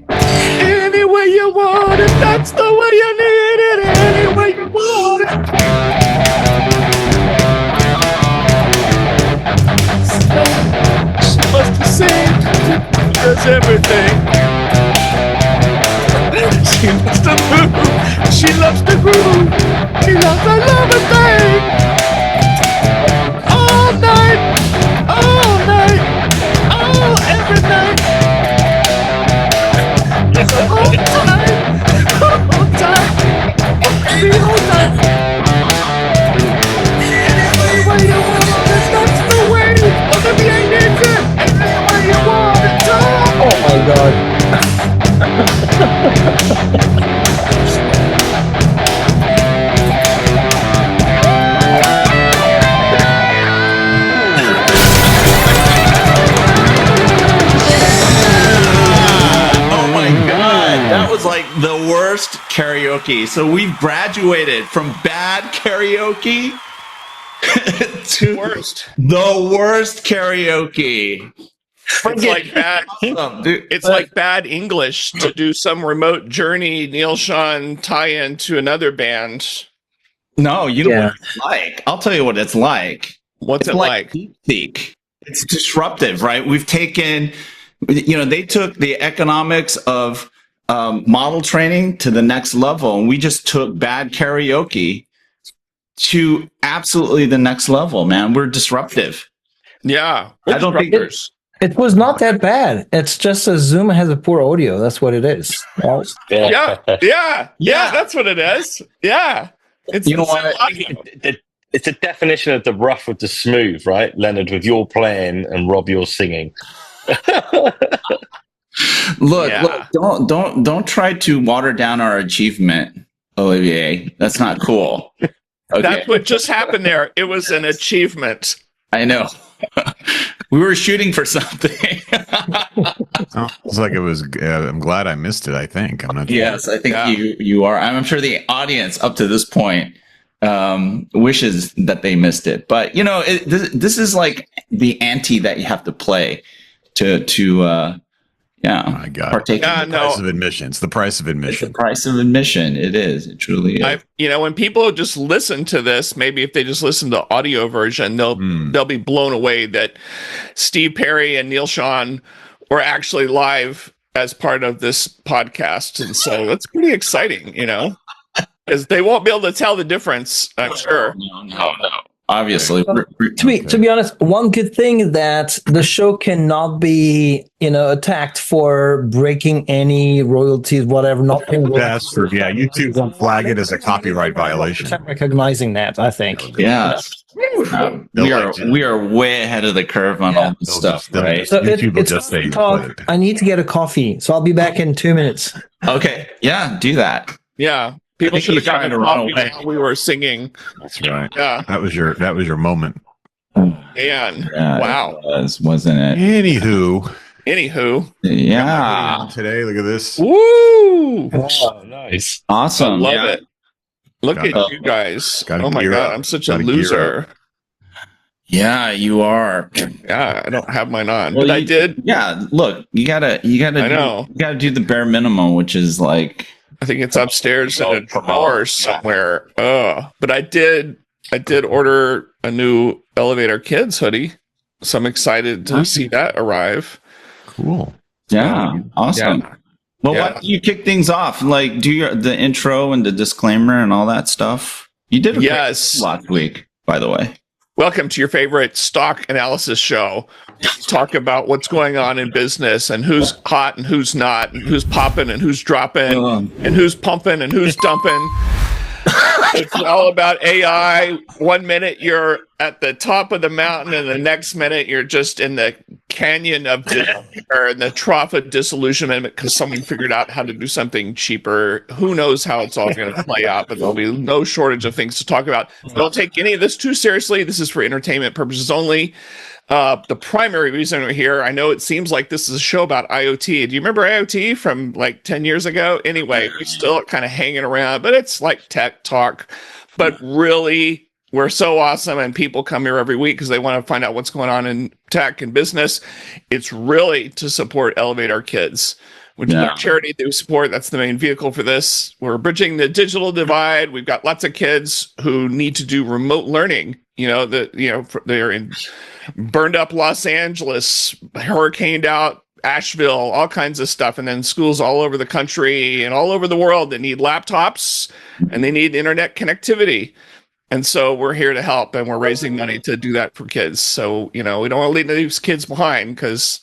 Any way you want it, that's the way you need it. Any way you want it. She must have seen, does everything. She loves to move, she loves to groove, she loves to love a thing. All night, every night. It's a whole time, whole time. Any way you want it, that's the way. Olivier needs it. Any way you want it, Tom. Oh my god. That was like the worst karaoke. So we've graduated from bad karaoke to the worst karaoke. It's like bad. It's like bad English to do some remote journey Neil Sean tie-in to another band. No, you know what it's like. I'll tell you what it's like. What's it like? DeepSeek. It's disruptive, right? We've taken, they took the economics of model training to the next level, and we just took bad karaoke to absolutely the next level, man. We're disruptive. Yeah. I don't think it was not that bad. It's just a Zoom has a poor audio. That's what it is. Yeah, that's what it is. Yeah. It's, you know what? It's a definition of the rough with the smooth, right, Leonard? With your playing and Rob, you're singing. Look, don't try to water down our achievement, Olivier. That's not cool. Okay. That's what just happened there. It was an achievement. I know. We were shooting for something. It's like it was. I'm glad I missed it. I think I'm not. Yes, I think you are. I'm sure the audience up to this point wishes that they missed it. But this is like the ante that you have to play to oh my God. Partake in the price of admission. It's the price of admission. It's the price of admission. It is. It truly is. When people just listen to this, maybe if they just listen to the audio version, they'll be blown away that Steve Perry and Neil Sean were actually live as part of this podcast. And so that's pretty exciting, because they won't be able to tell the difference, I'm sure. No. Obviously, to be honest, one good thing is that the show cannot be attacked for breaking any royalties, whatever. Not paying that's true. Yeah, YouTube won't flag it as a copyright violation. Recognizing that, I think. Yeah, we are way ahead of the curve on all this stuff, right? So YouTube will just say I need to get a coffee, so I'll be back in 2 minutes. Okay, yeah, do that. Yeah. People should have gotten to run away while we were singing. That's right. Yeah. That was your moment. Man, wow. It wasn't it? Anywho. Yeah. Today, look at this. Woo! Oh, nice. Awesome. I love it. Look at you guys. Oh my God, I'm such a loser. Yeah, you are. Yeah, I don't have mine on, but I did. Yeah, look, you gotta do the bare minimum, which is like, I think it's upstairs in a drawer somewhere. But I did order a new Elevator Kids hoodie, so I'm excited to see that arrive. Cool. Yeah, awesome. Yeah. Well, why don't you kick things off? Like, do the intro and the disclaimer and all that stuff. You did a last week, by the way. Welcome to your favorite stock analysis show. Talk about what's going on in business and who's hot and who's not, and who's popping and who's dropping, and who's pumping and who's dumping. It's all about AI. 1 minute you're at the top of the mountain, and the next minute you're just in the canyon of or in the trough of disillusionment because someone figured out how to do something cheaper. Who knows how it's all going to play out, but there'll be no shortage of things to talk about. Don't take any of this too seriously. This is for entertainment purposes only. The primary reason we're here, I know it seems like this is a show about IoT. Do you remember IoT from like 10 years ago? Anyway, we're still kind of hanging around, but it's like tech talk. But really, we're so awesome, and people come here every week because they want to find out what's going on in tech and business. It's really to support Elevate Our Kids. which is our charity that we support. That's the main vehicle for this. We're bridging the digital divide. We've got lots of kids who need to do remote learning. They're in burned up Los Angeles, hurricaned out Asheville, all kinds of stuff. And then schools all over the country and all over the world that need laptops and they need internet connectivity. And so we're here to help, and we're raising money to do that for kids. So, we don't want to leave these kids behind, because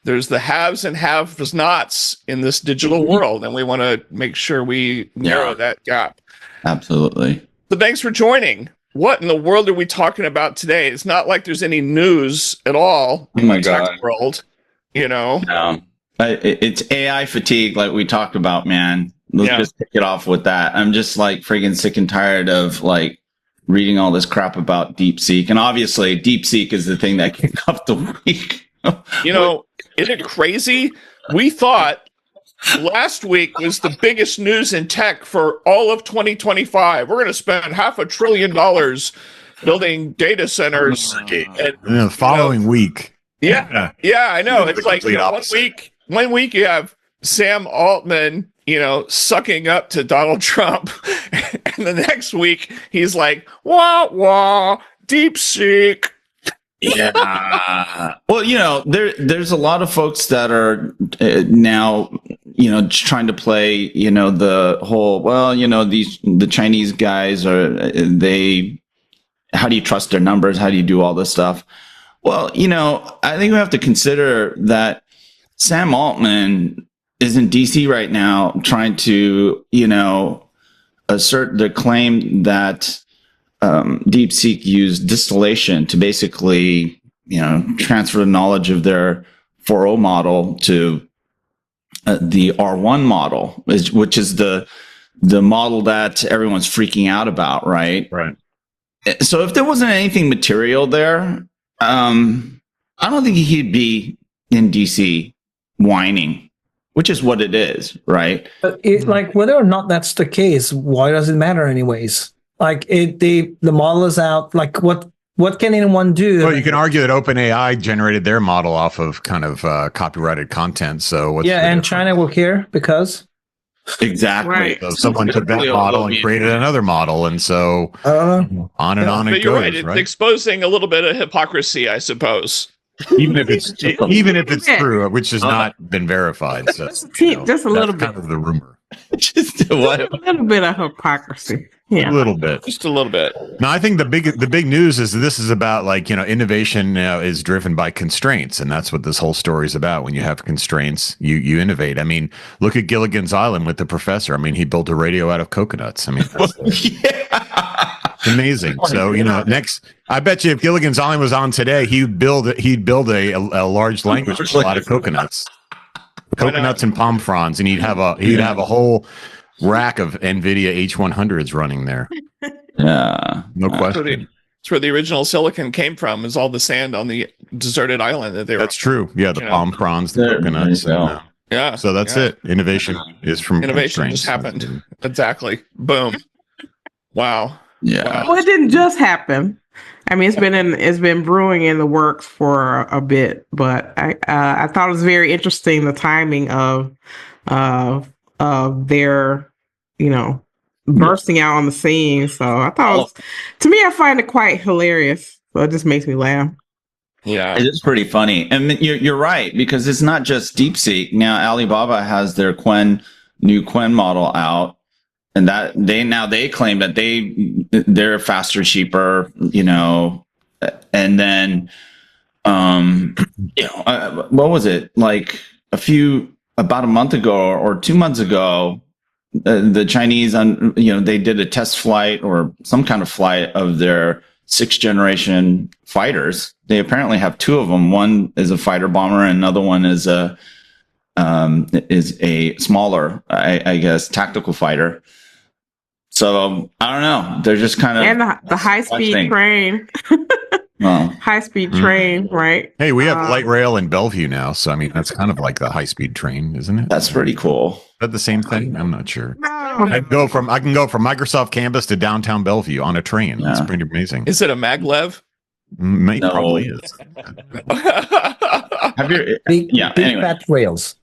there's the haves and have-nots in this digital world, and we want to make sure we narrow that gap. Absolutely. So thanks for joining. What in the world are we talking about today? It's not like there's any news at all in the tech world, No. It's AI fatigue, like we talked about, man. Let's just kick it off with that. I'm just like freaking sick and tired of like reading all this crap about DeepSeek. And obviously DeepSeek is the thing that kicked off the week. Isn't it crazy? We thought last week was the biggest news in tech for all of 2025. We're going to spend $500 billion building data centers. And, the following week. Yeah, I know. It's like one week you have Sam Altman, sucking up to Donald Trump. And the next week he's like, wah, wah, DeepSeek. Yeah. Well, there's a lot of folks that are now, trying to play, the whole, the Chinese guys how do you trust their numbers? How do you do all this stuff? Well, I think we have to consider that Sam Altman is in DC right now trying to, assert the claim that DeepSeek used distillation to basically, transfer the knowledge of their 4.0 model to the R1 model, which is the model that everyone's freaking out about, right? Right. So if there wasn't anything material there, I don't think he'd be in DC whining, which is what it is, right? But like whether or not that's the case, why does it matter anyways? Like the model is out. Like what can anyone do? Well, you can argue that OpenAI generated their model off of kind of copyrighted content. So and China will care because exactly. Right. So someone took that model and created another model, and so on and on it But you're goes. right. It's exposing a little bit of hypocrisy, I suppose. Even if it's true, which has not been verified. So, just a little bit. Kind of the rumor. Just what? A little bit of hypocrisy. Yeah. A little bit. Just a little bit. No, I think the big news is this is about innovation is driven by constraints, and that's what this whole story is about. When you have constraints, you innovate. I mean, look at Gilligan's Island with the professor. I mean, he built a radio out of coconuts. I mean, that's amazing. So next, I bet you if Gilligan's Island was on today, he'd build a large language with a lot of coconuts, and palm fronds, and he'd have a whole rack of NVIDIA H100s running there. Yeah, no question. It's where the original silicon came from, is all the sand on the deserted island that they were. That's true. Yeah, the palm fronds, the coconuts. Yeah. So that's it. Innovation is from innovation just happened. Exactly. Boom. Wow. Yeah. Wow. Well, it didn't just happen. I mean, it's been brewing in the works for a bit, but I thought it was very interesting the timing of their bursting out on the scene. So I thought it was, to me, I find it quite hilarious. So it just makes me laugh. Yeah, it is pretty funny, and you're right, because it's not just DeepSeek. Now Alibaba has their new Quen model out, and that they claim that they're faster, cheaper, and then what was it, like about a month ago or 2 months ago, the Chinese they did a test flight or some kind of flight of their 6th generation fighters. They apparently have 2 of them. One is a fighter bomber, and another one is a smaller, I guess, tactical fighter. So I don't know. They're just kind of, and the high speed train. High speed train, right? Hey, we have light rail in Bellevue now, so I mean that's kind of like the high speed train, isn't it? That's pretty cool. Is that the same thing? I'm not sure. No. I can go from Microsoft campus to downtown Bellevue on a train. That's pretty amazing. Is it a maglev? Might No. probably is. Have you? Big, Yeah. big Anyway. fat whales.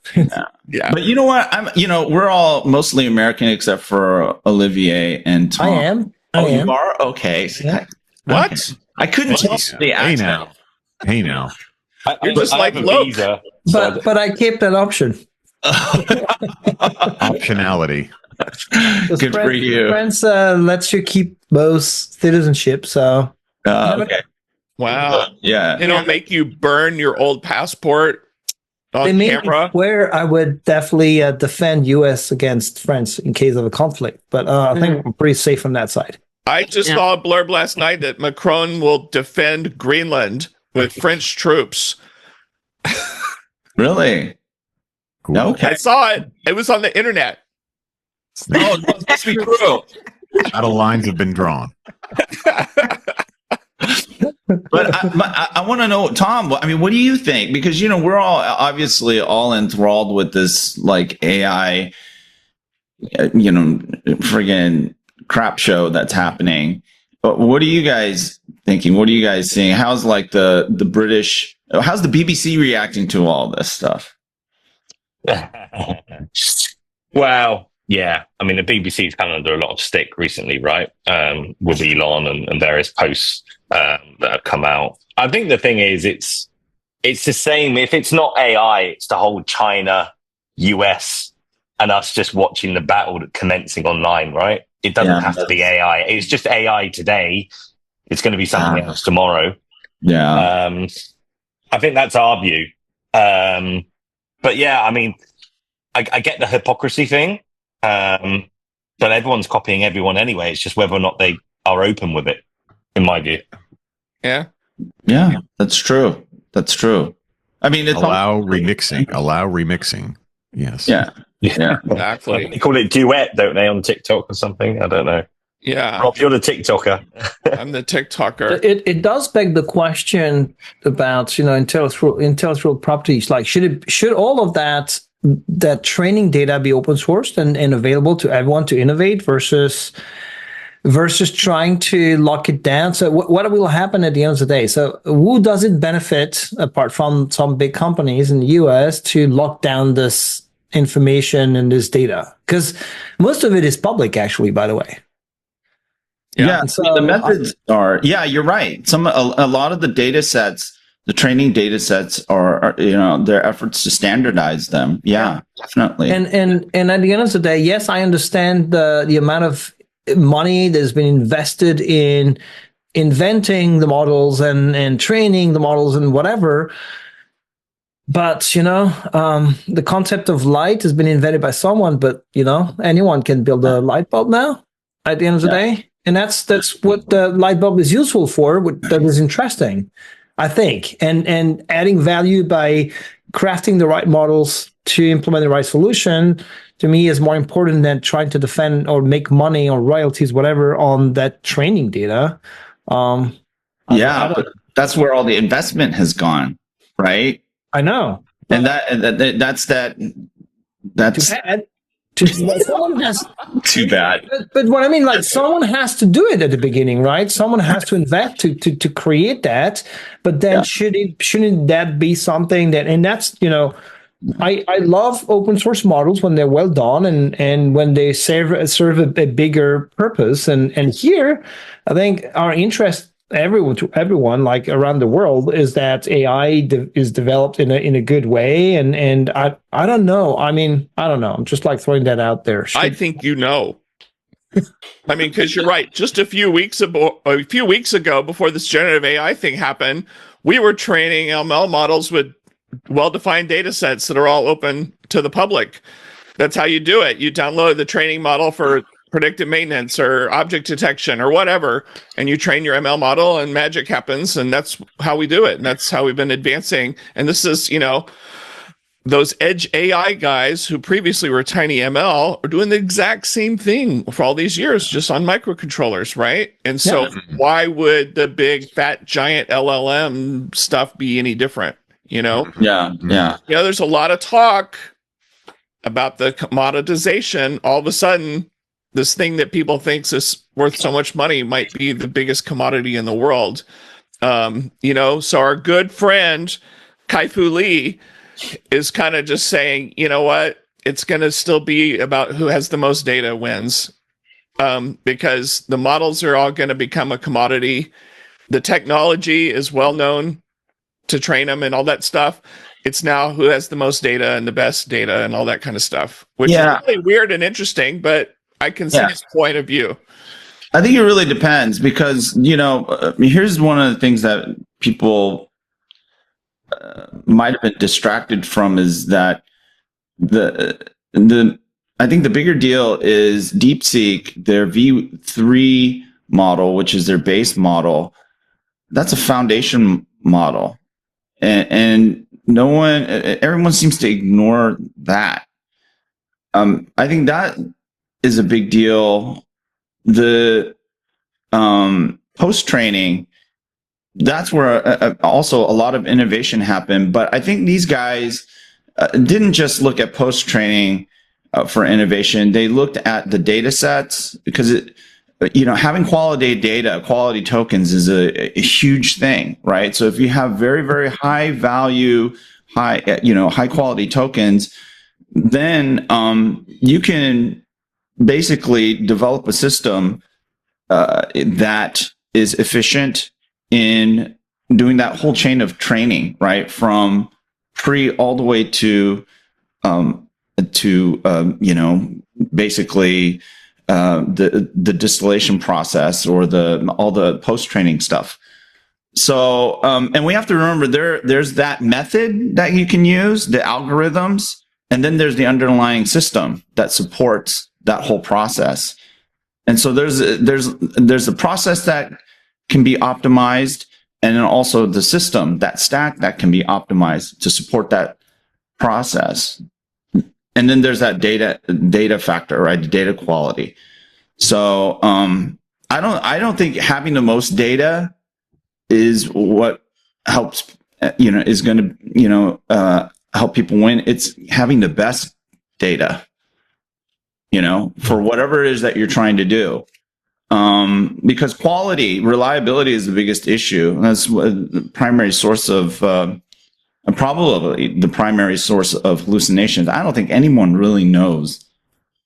Yeah. But you know what? We're all mostly American except for Olivier and Tom. I am. Oh, I am. you are? Okay. Yeah. What? Okay. I couldn't tell the Hey accent. now. Hey now. You're just like have a Loke. visa, so But I kept that option. Optionality. Good for you. France lets you keep both citizenship. So Okay. Wow. Yeah. They don't make you burn your old passport they on made camera. me swear I would definitely defend U.S. against France in case of a conflict. But I think I'm pretty safe on that side. I just Yeah. saw a blurb last night that Macron will defend Greenland with French troops. Really? Cool. Okay. I saw it. It was on the internet. Oh, it must be true. Battle lines have been drawn. But I want to know, Tom. I mean, what do you think? Because we're all obviously all enthralled with this like AI, friggin' crap show that's happening. But what are you guys thinking? What are you guys seeing? How's like the British? How's the BBC reacting to all this stuff? Well, yeah. I mean, the BBC's come under a lot of stick recently, right? With Elon and various posts that have come out. I think the thing is, it's the same. If it's not AI, it's the whole China, US, and us just watching the battle commencing online, right? It doesn't have to be AI. It's just AI today. It's going to be something else tomorrow. Yeah. I think that's our view. But yeah, I mean, I get the hypocrisy thing, but everyone's copying everyone anyway. It's just whether or not they are open with it, in my view. Yeah. Yeah. That's true. That's true. I mean, it's Allow remixing. Yes. Yeah. Yeah. Exactly. They call it duet, don't they, on TikTok or something? I don't know. Yeah. Rob, you're the TikToker. I'm the TikToker. It does beg the question about intellectual properties. Like, should all of that training data be open sourced and available to everyone to innovate versus trying to lock it down? So what will happen at the end of the day? So who does it benefit, apart from some big companies in the US, to lock down this information and this data? Because most of it is public, actually, by the way. Yeah. So the methods are, you're right. A lot of the data sets, the training data sets are their efforts to standardize them. Yeah, definitely. And at the end of the day, yes, I understand the amount of money that's been invested in inventing the models and training the models and whatever. But, the concept of light has been invented by someone, but, anyone can build a light bulb now at the end of the day. And that's what the light bulb is useful for. That is interesting, I think. And adding value by crafting the right models to implement the right solution, to me, is more important than trying to defend or make money or royalties, whatever, on that training data. But that's where all the investment has gone, right? I know. And that's Too bad. Someone has, too bad. but what I mean, like, someone has to do it at the beginning, right? Someone has to invest to create that. But then shouldn't that be something that, and that's, I love open source models when they're well done and when they serve a bigger purpose. And here, I think our interest, everyone like around the world, is that AI is developed in a good way. And I don't know. I mean, I don't know. I'm just like throwing that out there. I think I mean, because you're right. Just a few weeks ago, before this generative AI thing happened, we were training ML models with well-defined data sets that are all open to the public. That's how you do it. You download the training model for predictive maintenance or object detection or whatever, and you train your ML model and magic happens. And that's how we do it. And that's how we've been advancing. And this is, those edge AI guys who previously were tiny ML are doing the exact same thing for all these years, just on microcontrollers, right? And so why would the big fat giant LLM stuff be any different? Yeah. There's a lot of talk about the commoditization. All of a sudden, this thing that people think is worth so much money might be the biggest commodity in the world. So our good friend Kai-Fu Lee is kind of just saying, you know what, it's going to still be about who has the most data wins, because the models are all going to become a commodity. The technology is well known to train them and all that stuff. It's now who has the most data and the best data and all that kind of stuff, which is really weird and interesting, but I can see his point of view. I think it really depends because, here's one of the things that people might have been distracted from is that I think the bigger deal is DeepSeek, their V3 model, which is their base model. That's a foundation model. And everyone seems to ignore that. I think that is a big deal. The post-training, that's where also a lot of innovation happened. But I think these guys didn't just look at post-training for innovation. They looked at the data sets because having quality data, quality tokens is a huge thing, right? So if you have very, very high value, high quality tokens, then you can basically develop a system that is efficient in doing that whole chain of training, right? From pre all the way to basically the distillation process or all the post-training stuff. So, and we have to remember there's that method that you can use, the algorithms, and then there's the underlying system that supports that whole process. And so there's a process that can be optimized, and then also the system, that stack that can be optimized to support that process. And then there's that data factor, right? The data quality. So I don't think having the most data is what helps, is going to, help people win. It's having the best data, for whatever it is that you're trying to do. Because reliability is the biggest issue. And that's the primary source of, probably the primary source of hallucinations. I don't think anyone really knows.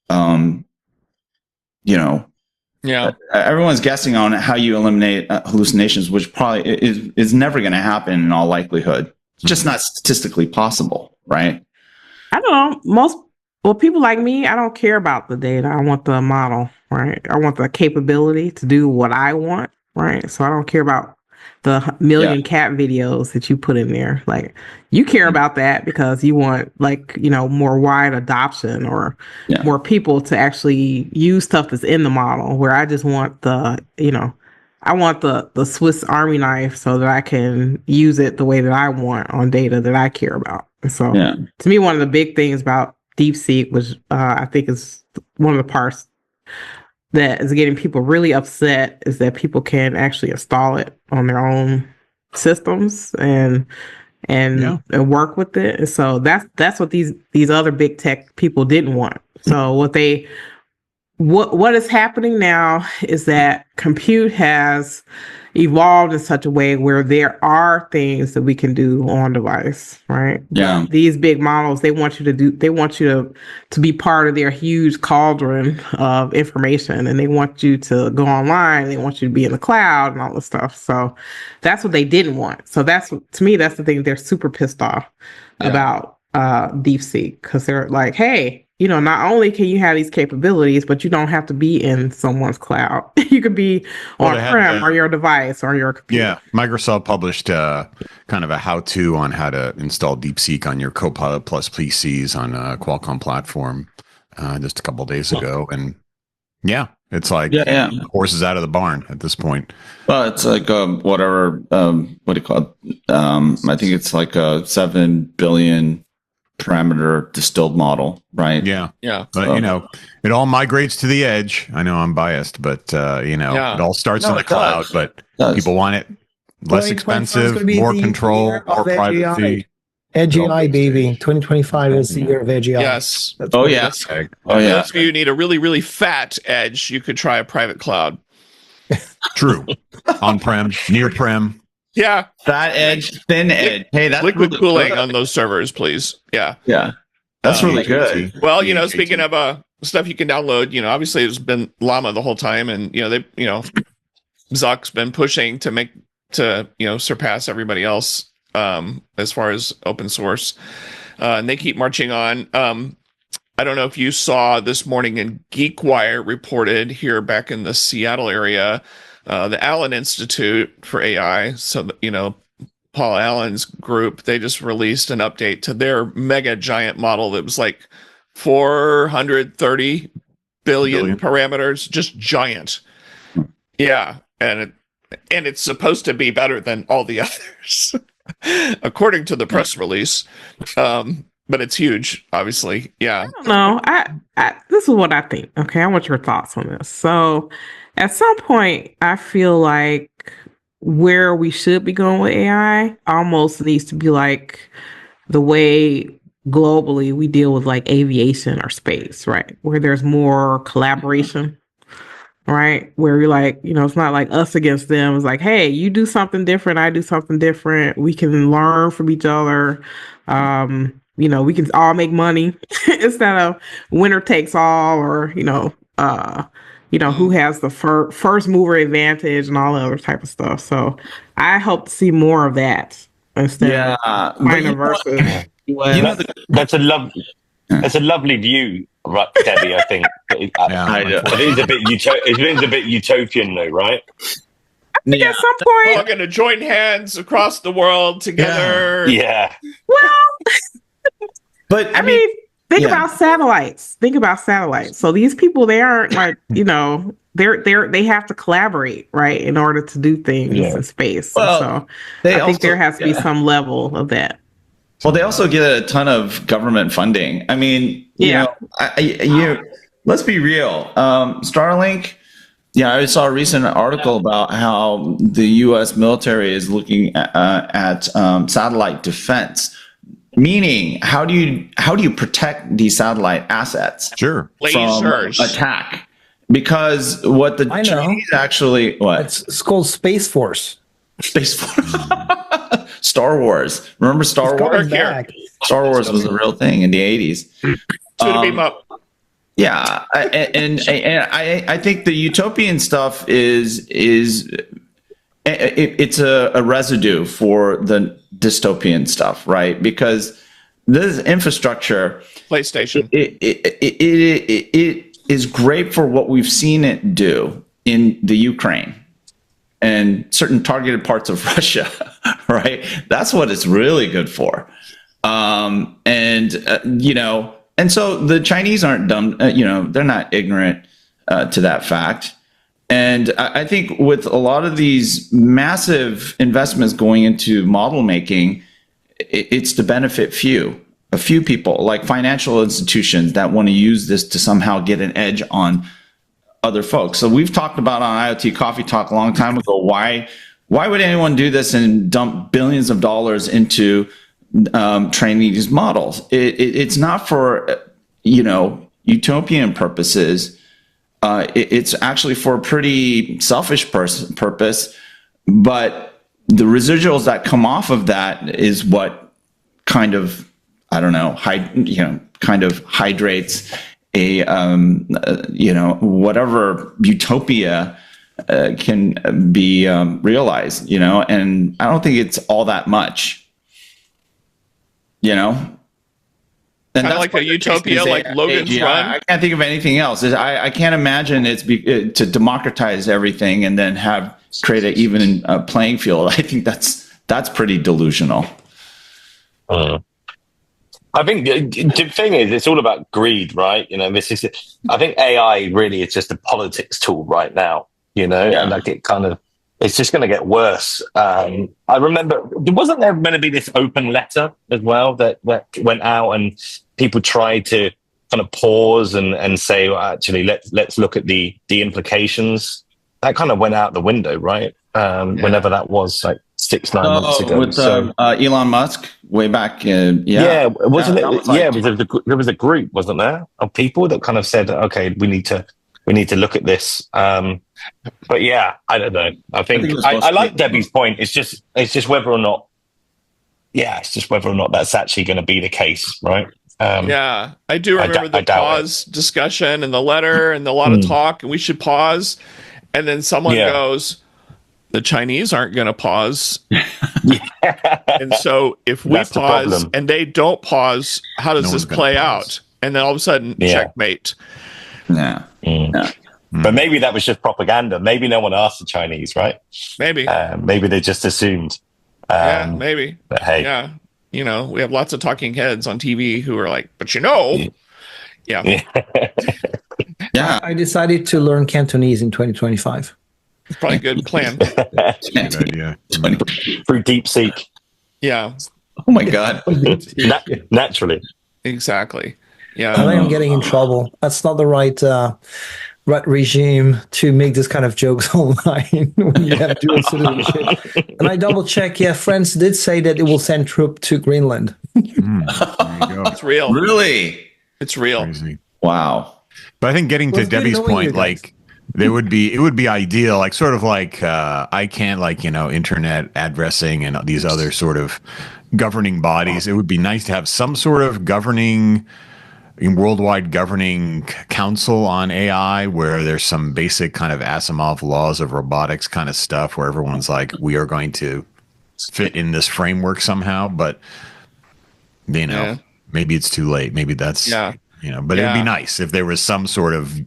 Everyone's guessing on how you eliminate hallucinations, which probably is never going to happen in all likelihood. It's just not statistically possible, right? I don't know. People like me, I don't care about the data. I want the model, right? I want the capability to do what I want, right? So I don't care about the million cat videos that you put in there. Like, you care about that because you want, more wide adoption or more people to actually use stuff that's in the model, where I just want the Swiss Army knife so that I can use it the way that I want on data that I care about. And so to me, one of the big things about DeepSeek, which I think is one of the parts that is getting people really upset, is that people can actually install it on their own systems and work with it. And so that's what these other big tech people didn't want. So what is happening now is that compute has evolved in such a way where there are things that we can do on device, right? Yeah. These big models, they want you to be part of their huge cauldron of information, and they want you to go online, they want you to be in the cloud and all this stuff. So that's what they didn't want. So to me, that's the thing they're super pissed off about DeepSeek, because they're like, hey, not only can you have these capabilities, but you don't have to be in someone's cloud. You could be on-prem or your device or your computer. Yeah, Microsoft published kind of a how-to on how to install DeepSeek on your Copilot Plus PCs on a Qualcomm platform just a couple of days ago. And it's like the horse is out of the barn at this point. Well, it's like whatever, what do you call it? I think it's like a 7 billion parameter distilled model, right? Yeah. But it all migrates to the edge. I know I'm biased, but it all starts in the cloud, but people want it less expensive, more control, more privacy. Edge AI, baby. 2025 is the year of Edge AI. Yes. That's For those of you who need a really, really fat edge, you could try a private cloud. True. On-prem, near-prem. Yeah. Fat edge, thin edge. Hey, that's liquid really cooling good. on those servers, please. Yeah. Yeah, that's really DHAT. good. Well, DHAT. speaking of stuff you can download, obviously it's been Llama the whole time, and Zuck's been pushing to surpass everybody else as far as open source, and they keep marching on. I don't know if you saw this morning in GeekWire reported here back in the Seattle area, the Allen Institute for AI. So, Paul Allen's group, they just released an update to their mega giant model that was like 430 billion parameters, just giant. Yeah. And it's supposed to be better than all the others, according to the press release. But it's huge, obviously. Yeah. I don't know. I this is what I think. Okay, I want your thoughts on this. So, at some point, I feel like where we should be going with AI almost needs to be like the way globally we deal with like aviation or space, right? Where there's more collaboration, right? Where you're like, it's not like us against them. It's like, hey, you do something different, I do something different. We can learn from each other. We can all make money instead of winner takes all, or who has the first mover advantage and all the other type of stuff. So I hope to see more of that instead of China versus US. That's a lovely view, right, Debbie? I think it is a bit utopian, though, right? At some point, we're going to join hands across the world together. Yeah. Well, but I mean, think about satellites. So these people, they aren't like, they have to collaborate, right, in order to do things in space. Well, so I think there has to be some level of that. Well, they also get a ton of government funding. I mean, let's be real. Starlink. Yeah, I saw a recent article about how the U.S. military is looking at satellite defense. Meaning, how do you protect these satellite assets from attack? Because what the Chinese actually it's called Space Force. Space Force. Star Wars. Remember Star Wars? Star Wars was a real thing in the 80s. Beam up. Yeah, and I think the utopian stuff is it's a residue for the dystopian stuff, right? Because this infrastructure, PlayStation, it is great for what we've seen it do in the Ukraine and certain targeted parts of Russia, right? That's what it's really good for. And so the Chinese aren't dumb, they're not ignorant to that fact. And I think with a lot of these massive investments going into model making, it's to benefit a few people, like financial institutions that want to use this to somehow get an edge on other folks. So we've talked about on IoT Coffee Talk a long time ago, why would anyone do this and dump billions of dollars into training these models? It's not for, utopian purposes. It's actually for a pretty selfish purpose, but the residuals that come off of that is what kind of, kind of hydrates a, whatever utopia can be realized, and I don't think it's all that much, Kind of like a utopia, like Logan's Run. I can't think of anything else. I can't imagine it's to democratize everything and then create an even playing field. I think that's pretty delusional. I think the thing is, it's all about greed, right? I think AI really is just a politics tool right now, and like it's just going to get worse. I remember, wasn't there going to be this open letter as well that went out and people tried to kind of pause and say, well, actually, let's look at the implications. That kind of went out the window, right? Whenever that was, like 6-9 months ago. With Elon Musk way back. Wasn't it? There was a group, wasn't there, of people that kind of said, okay, we need to look at this. But yeah, I don't know. I think it was I like mostly- Debbie's point. It's just whether or not. Yeah, it's just whether or not that's actually going to be the case, right? Yeah, I do I remember the doubt pause discussion and the letter and a lot of talk, and we should pause. And then someone Yeah. goes, "The Chinese aren't going to pause." And so if we That's the pause problem. and they don't pause, how does No this one's gonna play pause. out? And then all of a sudden, Yeah. checkmate. Yeah. But maybe that was just propaganda. Maybe no one asked the Chinese, right? Maybe. Maybe they just assumed. Yeah, maybe. But hey, Yeah. You know, we have lots of talking heads on TV who are like, but you know, yeah. Yeah. I decided to learn Cantonese in 2025. It's probably a good plan. Good idea. through DeepSeek, Yeah, Oh my God. naturally. exactly. I Yeah. think I'm getting in trouble. That's not the right regime to make this kind of jokes online when you have dual citizenship. And I double check. Yeah, France did say that it will send troops to Greenland. There you go. It's real. Really? It's real. Crazy. Wow. But I think getting to Well, it's good Debbie's knowing you point, guys. like it would be ideal, like sort of like ICANN, like, you know, internet addressing and these other sort of governing bodies. It would be nice to have some sort of worldwide governing council on AI where there's some basic kind of Asimov laws of robotics kind of stuff where everyone's like, we are going to fit in this framework somehow, but you know, Yeah. maybe it's too late. Maybe that's, Yeah. you know, but it'd be Yeah. nice if there was some sort of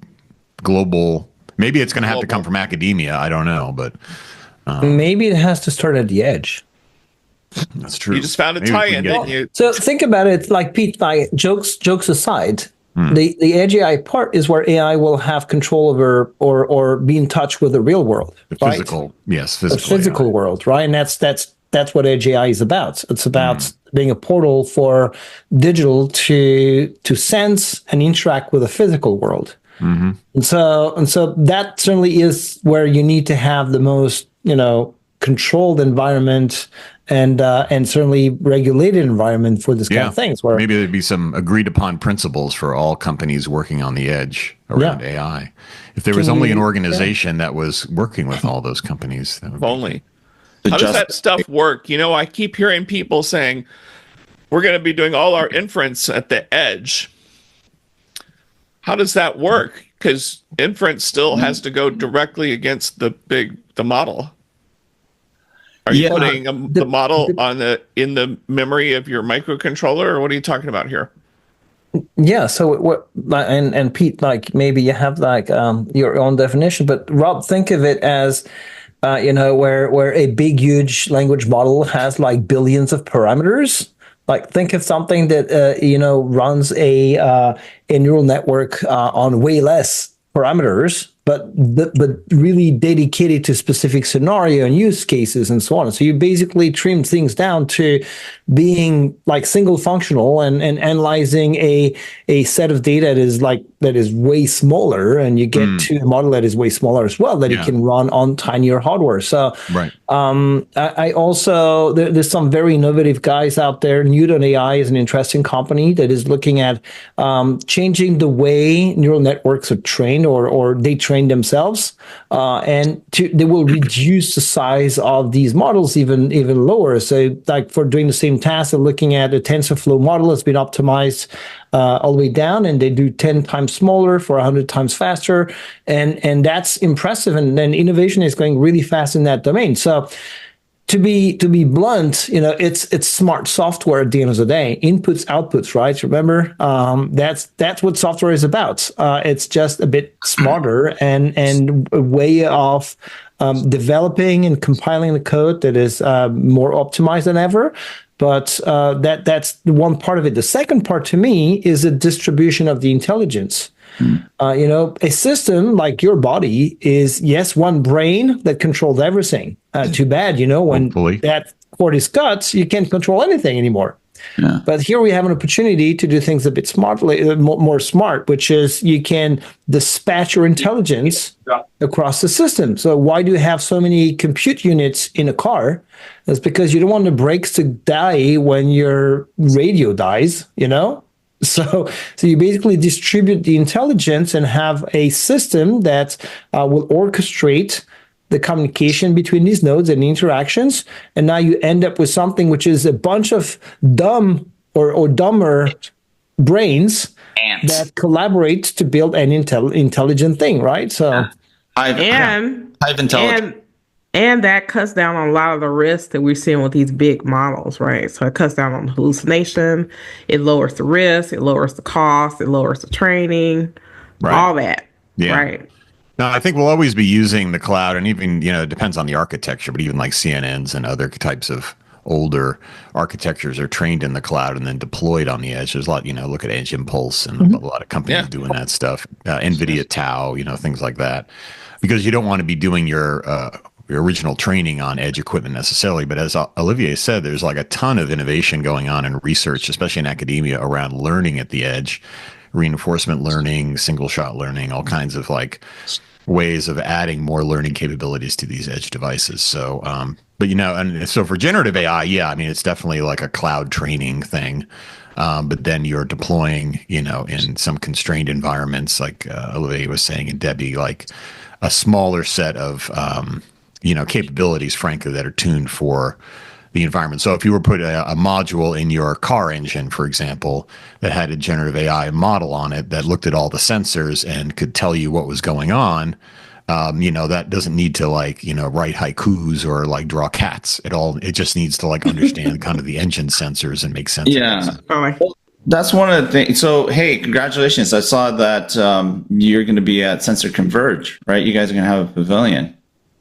global, maybe it's going to have to come from academia. I don't know, but Maybe it has to start at the edge. that's true. You just found a Maybe we can tie-in, get- didn't you? So think about it, like Pete, like jokes aside, the edge AI part is where AI will have control over or be in touch with the real world, The right? physical, yes, The physical, physical world, right? And that's what edge AI is about. It's about being a portal for digital to sense and interact with the physical world. And so that certainly is where you need to have the most, you know, controlled environment and certainly regulated environment for this kind of things. Where maybe there'd be some agreed upon principles for all companies working on the edge around AI. If there was only an organization that was working with all those companies, that would If be only. How does that stuff work? You know, I keep hearing people saying we're going to be doing all our inference at the edge. How does that work? Because inference still has to go directly against the model. Are you putting the model in the memory of your microcontroller, or what are you talking about here? Yeah. So what? And Pete, like maybe you have like your own definition, but Rob, think of it as you know, where a big, huge language model has like billions of parameters. Like think of something that you know runs a neural network on way less parameters, but really dedicated to specific scenario and use cases and so on. So you basically trim things down to being like single functional and analyzing a set of data that is way smaller, and you get to a model that is way smaller as well that it can run on tinier hardware. So right. I also there's some very innovative guys out there. Newton AI is an interesting company that is looking at changing the way neural networks are trained or they train themselves, and they will reduce the size of these models even lower. So, like for doing the same task, they're looking at a TensorFlow model that's been optimized all the way down, and they do 10 times smaller for 100 times faster, and that's impressive. And then innovation is going really fast in that domain. So, to be blunt, you know, it's smart software at the end of the day. Inputs, outputs, right? Remember, that's what software is about. It's just a bit smarter and a way of developing and compiling the code that is more optimized than ever. But that's the one part of it. The second part to me is the distribution of the intelligence. You know, a system like your body is, yes, one brain that controls everything. Too bad, you know, when that cord is cut, you can't control anything anymore. Yeah. But here we have an opportunity to do things a bit smartly, more smart, which is you can dispatch your intelligence across the system. So why do you have so many compute units in a car? That's because you don't want the brakes to die when your radio dies, you know? So you basically distribute the intelligence and have a system that will orchestrate the communication between these nodes and the interactions. And now you end up with something which is a bunch of dumb or dumber brains that collaborate to build an intelligent thing, right? So, Hive intelligence. And that cuts down on a lot of the risks that we're seeing with these big models, right? So it cuts down on hallucination, it lowers the risk, it lowers the cost, it lowers the training, all that, right? No, I think we'll always be using the cloud, and even, it depends on the architecture, but even like CNNs and other types of older architectures are trained in the cloud and then deployed on the edge. There's a lot, look at Edge Impulse and a lot of companies doing that stuff. NVIDIA Tau, things like that, because you don't want to be doing your original training on edge equipment necessarily. But as Olivier said, there's like a ton of innovation going on in research, especially in academia, around learning at the edge, reinforcement learning, single shot learning, all kinds of like ways of adding more learning capabilities to these edge devices. So, and so for generative AI, it's definitely like a cloud training thing. But then you're deploying, in some constrained environments, like Olivier was saying, and Debbie, like a smaller set of, capabilities, frankly, that are tuned for the environment. So if you were put a module in your car engine, for example, that had a generative AI model on it that looked at all the sensors and could tell you what was going on, that doesn't need to write haikus or like draw cats at all. It just needs to understand kind of the engine sensors and make sense. Yeah. Well, that's one of the things. So, hey, congratulations. I saw that you're going to be at Sensor Converge, right? You guys are going to have a pavilion.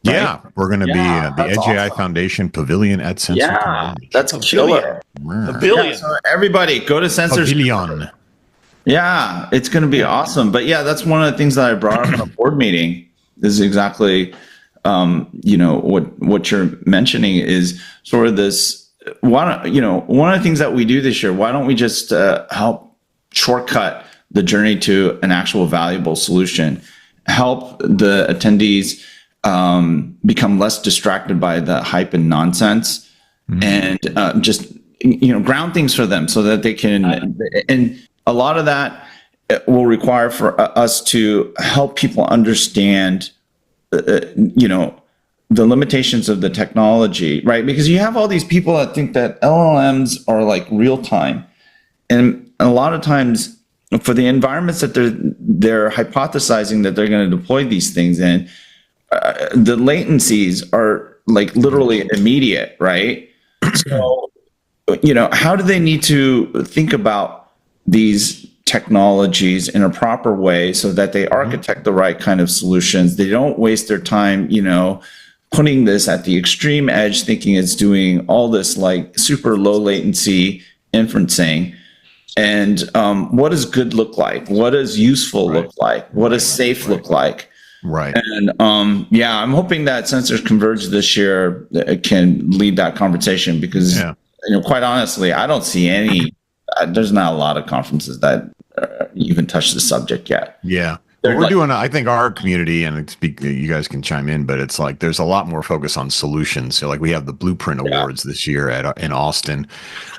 Right? Yeah, we're going to be the Edge AI Foundation Pavilion at Sensor Converge. That's killer. Pavilion. Yeah, so everybody go to Sensor Pavilion. Yeah, it's going to be awesome. But that's one of the things that I brought up in a board meeting. This is exactly, what you're mentioning is sort of this. One of the things that we do this year. Why don't we just help shortcut the journey to an actual valuable solution? Help the attendees become less distracted by the hype and nonsense, and just ground things for them so that they can. And a lot of that will require for us to help people understand, the limitations of the technology, right? Because you have all these people that think that LLMs are like real time, and a lot of times for the environments that they're hypothesizing that they're going to deploy these things in, the latencies are like literally immediate, right? So, how do they need to think about these technologies in a proper way so that they architect the right kind of solutions? They don't waste their time, putting this at the extreme edge, thinking it's doing all this like super low latency inferencing. And what does good look like? What does useful look like? What does safe look like? Right. And I'm hoping that Sensors Converge this year can lead that conversation, because quite honestly, I don't see any. There's not a lot of conferences that even touch the subject yet. Yeah. Well, we're doing, I think our community, and you guys can chime in, but it's like there's a lot more focus on solutions. So like we have the Blueprint Awards this year in Austin,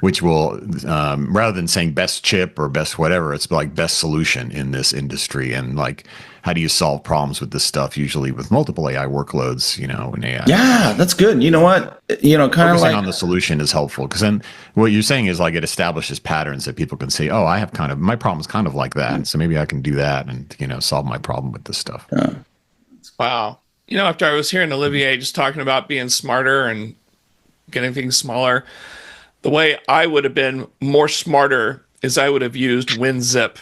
which will, rather than saying best chip or best whatever, it's like best solution in this industry. And like, how do you solve problems with this stuff, usually with multiple AI workloads, in AI? Yeah, that's good. You know what? Kind of focusing like on the solution is helpful, because then what you're saying is like it establishes patterns that people can say, oh, I have my problem's kind of like that. So maybe I can do that and, solve my problem with this stuff. Yeah. Wow. After I was hearing Olivier just talking about being smarter and getting things smaller, the way I would have been more smarter is I would have used WinZip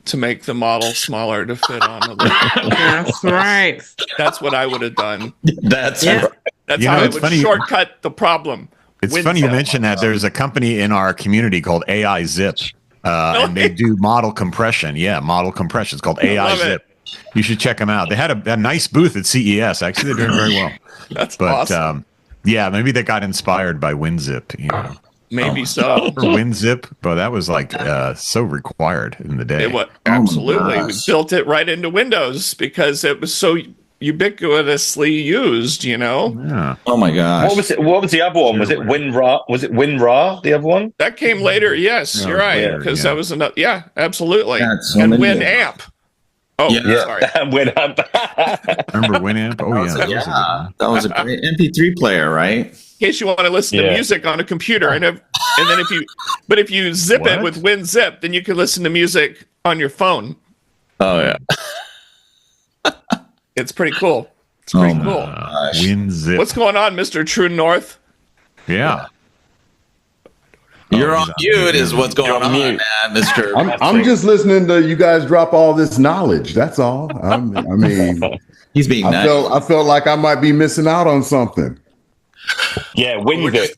to make the model smaller to fit on the list. That's right. That's what I would have done. That's right. That's how I would shortcut the problem. It's funny you mention that. There's a company in our community called AI Zip, and they do model compression. Yeah, model compression. It's called AI Zip. You should check them out. They had a nice booth at CES. Actually, they're doing very well. That's awesome. Maybe they got inspired by WinZip. Maybe so. WinZip, but that was like so required in the day. Absolutely. We built it right into Windows because it was so ubiquitously used, you know? Yeah. Oh my gosh. What was the other one? Was it WinRAR? Was it WinRAR? The other one? That came later. Yes, Yeah, you're right. later, Because yeah. that was another. Yeah, absolutely. Yeah, so and many WinAmp. Oh, Yeah. sorry. Winamp. Remember Winamp? Oh yeah, That was a great MP3 player, right? In case you want to listen to Yeah. music on a computer, and then if you zip it What? with WinZip, then you can listen to music on your phone. Oh yeah. It's pretty cool. It's pretty my cool. gosh. WinZip. What's going on, Mr. True North? Yeah. You're Oh, on he's mute is what's going You're on, on mute. man, Mr. I'm just listening to you guys drop all this knowledge. That's all. I mean, He's being nice. I felt like I might be missing out on something. Yeah, WinZip.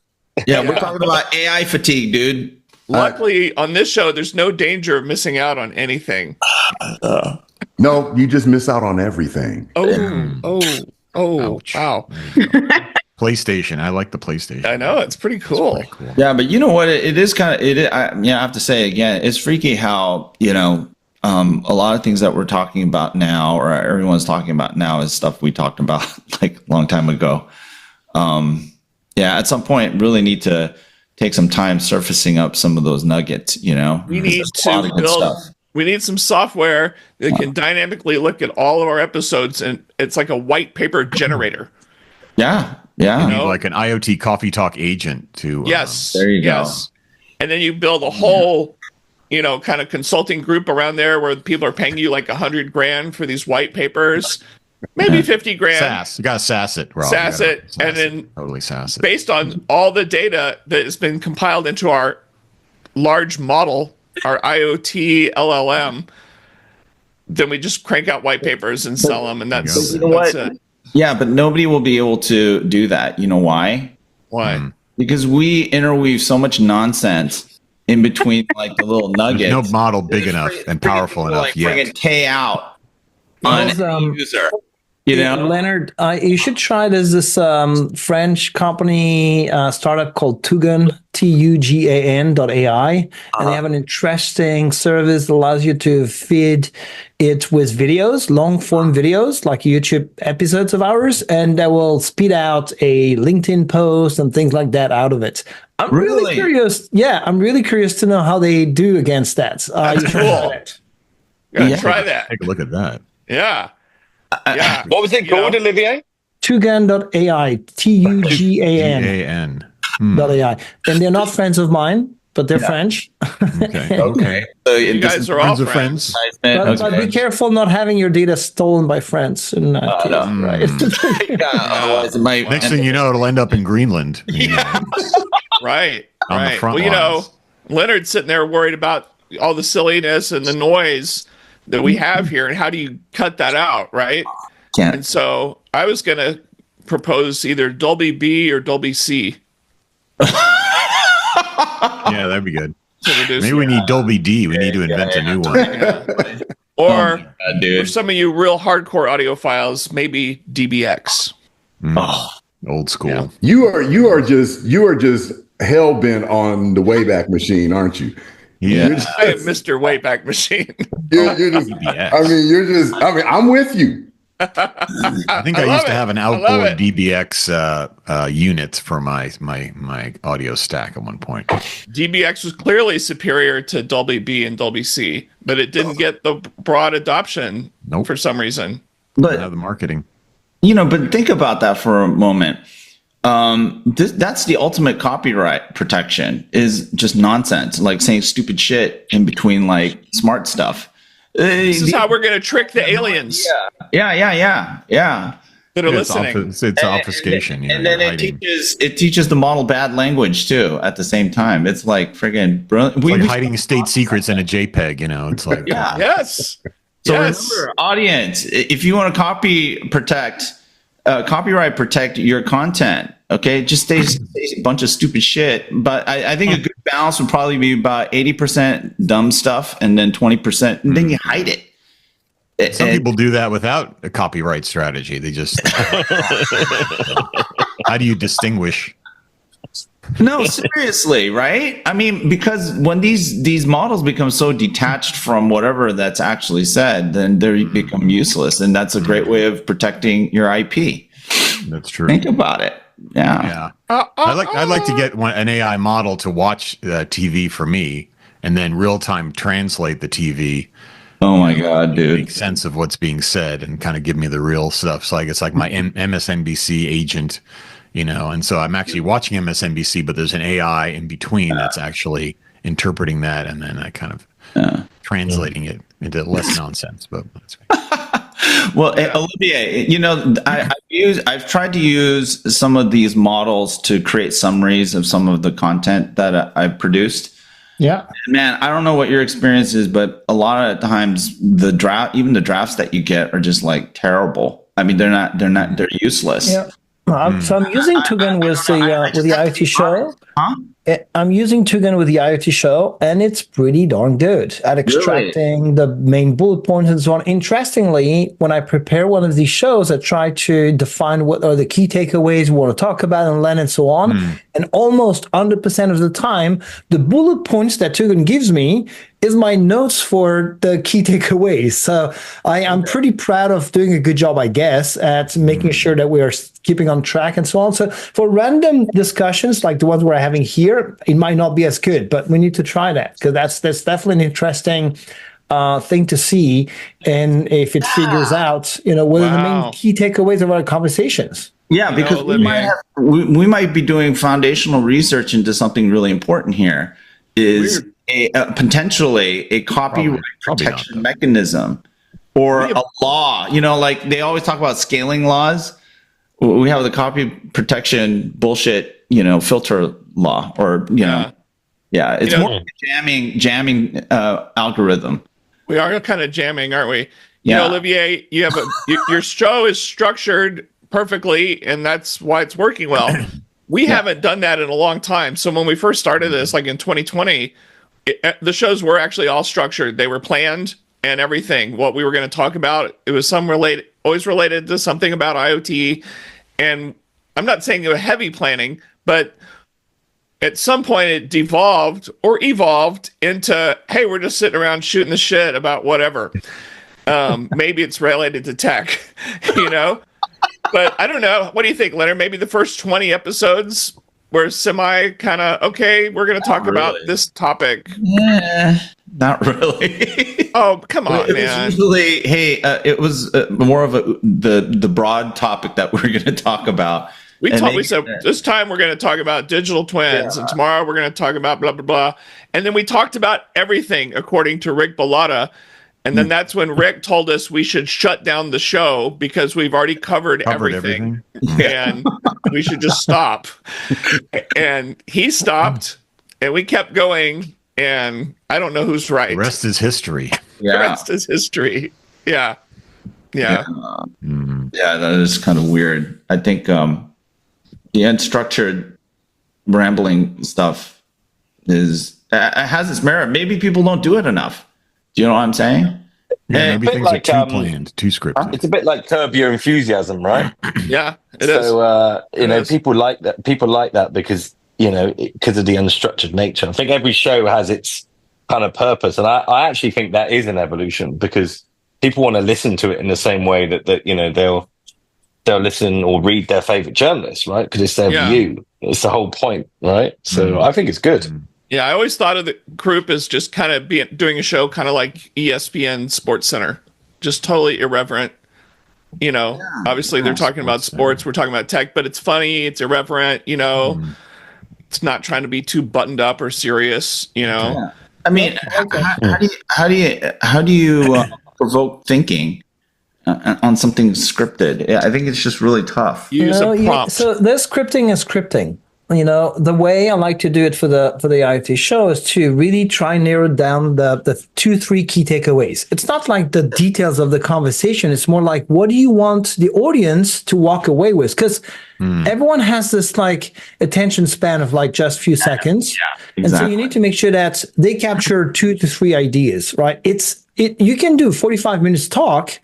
Yeah, we're talking about AI fatigue, dude. Luckily, on this show, there's no danger of missing out on anything. No, you just miss out on everything. Oh, Ouch. wow. PlayStation. I like the PlayStation. I know, it's pretty cool. Pretty cool. Yeah, but you know what? It is kind of I have to say again, it's freaky how a lot of things that we're talking about now, or everyone's talking about now, is stuff we talked about like a long time ago. At some point, really need to take some time surfacing up some of those nuggets. We need to build. We need some software that can dynamically look at all of our episodes, and it's like a white paper generator. Yeah. You need like an IoT Coffee Talk agent to. Yes. There you go. And then you build a whole, kind of consulting group around there where people are paying you like $100,000 for these white papers, maybe $50,000. SaaS. You got to SaaS it, Rob. SaaS it, and then totally SaaS it. based on all the data that has been compiled into our large model, our IoT LLM, then we just crank out white papers and sell them, and that's it. Yeah, but nobody will be able to do that. You know why? Why? Because we interweave so much nonsense in between like the little nuggets. There's no model big enough and powerful enough like yet. friggin' K out on There's, any user. You know, Leonard, you should try. There's this French company startup called Tugan, TUGAN.ai, and they have an interesting service that allows you to feed it with videos, long form videos, like YouTube episodes of ours, and that will spit out a LinkedIn post and things like that out of it. I'm really curious. Yeah, I'm really curious to know how they do against that. You should try it. Gotta try that. Take a look at that. Yeah. Yeah. What was it called, Olivier? Tugan.ai, TUGAN. .ai. And they're not friends of mine, but they're French. Okay. okay. So You guys are all friends. But be careful not having your data stolen by friends. In that case, right? Otherwise, it might. Next thing you know, it'll end up in Greenland. Right. On the Right. front Well, lines. Leonard's sitting there worried about all the silliness and the noise that we have here, and how do you cut that out, right? Can't. And so I was going to propose either Dolby B or Dolby C. Yeah, that'd be good. to reduce Maybe we need Dolby D. We need to invent a new one. Or for dude. some of you real hardcore audiophiles, maybe DBX. Old school. You are just hell bent on the Wayback Machine, aren't you? Yeah. You're just- I am Mr. Wayback Machine. you're just. DBX. I'm with you. I think I love used to it. have an I love outboard it. DBX unit for my audio stack at one point. DBX was clearly superior to Dolby B and Dolby C, but it didn't get the broad adoption Nope. for some reason. Have But the marketing. but think about that for a moment. That's the ultimate copyright protection, is just nonsense, like saying stupid shit in between like smart stuff. This is how we're going to trick the aliens Yeah. that are listening. It's obfuscation. And then it teaches the model bad language too at the same time. It's like friggin' brilliant. It's like hiding state secrets in a JPEG. It's like Yeah. Yes. So Yes. remember, audience, if you want to copyright protect your content, okay, just say a bunch of stupid shit. But I think a good balance would probably be about 80% dumb stuff and then 20%, and then you hide it. some people do that without a copyright strategy. They just how do you distinguish? No, seriously, right? I mean, because when these models become so detached from whatever that's actually said, then they become useless, and that's a great way of protecting your IP. That's true. Think about it. Yeah. I'd like to get an AI model to watch TV for me, and then real time translate the TV. Oh my God, dude! Make sense of what's being said and kind of give me the real stuff. So it's like my MSNBC agent. And so I'm actually watching MSNBC, but there's an AI in between that's actually interpreting that, and then I kind of translating it into less nonsense. But that's well, Olivier, I've tried to use some of these models to create summaries of some of the content that I've produced. Yeah, man, I don't know what your experience is, but a lot of times even the drafts that you get are just like terrible. I mean, they're useless. Yeah. So I'm using Tugan with the IoT show. Huh? I'm using Tugan with the IoT show, and it's pretty darn good at extracting the main bullet points and so on. Interestingly, when I prepare one of these shows, I try to define what are the key takeaways we want to talk about and learn and so on. And almost 100% of the time, the bullet points that Tugan gives me is my notes for the key takeaways. So I'm pretty proud of doing a good job, I guess, at making sure that we are keeping on track and so on. So for random discussions like the ones we're having here, it might not be as good, but we need to try that because that's definitely an interesting thing to see. And if it figures out, what are the main key takeaways of our conversations. Yeah, because we might be doing foundational research into something really important here. Is potentially a copyright protection mechanism or a law. Like they always talk about scaling laws. We have the copy protection bullshit, filter law, or it's more like a jamming algorithm. We are kind of jamming, aren't we? Yeah. Olivier, you have your show is structured perfectly, and that's why it's working well. We haven't done that in a long time. So when we first started this, like in 2020, the shows were actually all structured. They were planned and everything. What we were going to talk about, it was always related to something about IoT. And I'm not saying it was heavy planning, but at some point it devolved or evolved into, hey, we're just sitting around shooting the shit about whatever. Maybe it's related to tech, But I don't know. What do you think, Leonard? Maybe the first 20 episodes were semi kind of, okay, we're going to talk about this topic. Yeah, not really. Oh, come on, it man. Was usually, it was more of the broad topic that we're going to talk about. We said this time we're going to talk about digital twins, and tomorrow we're going to talk about blah, blah, blah. And then we talked about everything according to Rick Bellotta. And then that's when Rick told us we should shut down the show because we've already covered everything. And we should just stop. And he stopped, and we kept going, and I don't know who's right. The rest is history. Yeah. The rest is history. Yeah. Yeah. Yeah, that is kind of weird. I think the unstructured rambling stuff has its merit. Maybe people don't do it enough. Do you know what I'm saying? Yeah, maybe things are too planned, too scripted. It's a bit like Curb Your Enthusiasm, right? Yeah, it is. So, people like that. People like that because, because of the unstructured nature. I think every show has its kind of purpose. And I actually think that is an evolution because people want to listen to it in the same way that they'll listen or read their favorite journalists, right? Because it's their view. It's the whole point, right? So I think it's good. Yeah, I always thought of the group as just kind of doing a show kind of like ESPN Sports Center, just totally irreverent. Obviously they're talking about sports, we're talking about tech, but it's funny, it's irreverent, it's not trying to be too buttoned up or serious, Yeah. I mean, how do you provoke thinking on something scripted? I think it's just really tough. Use a prompt. So there's scripting and scripting. The way I like to do it for the IoT show is to really try and narrow down the 2-3 key takeaways. It's not like the details of the conversation. It's more like, what do you want the audience to walk away with? Because everyone has this like attention span of like just a few seconds. Yeah, exactly. And so you need to make sure that they capture 2 to 3 ideas, right? You can do 45 minutes talk,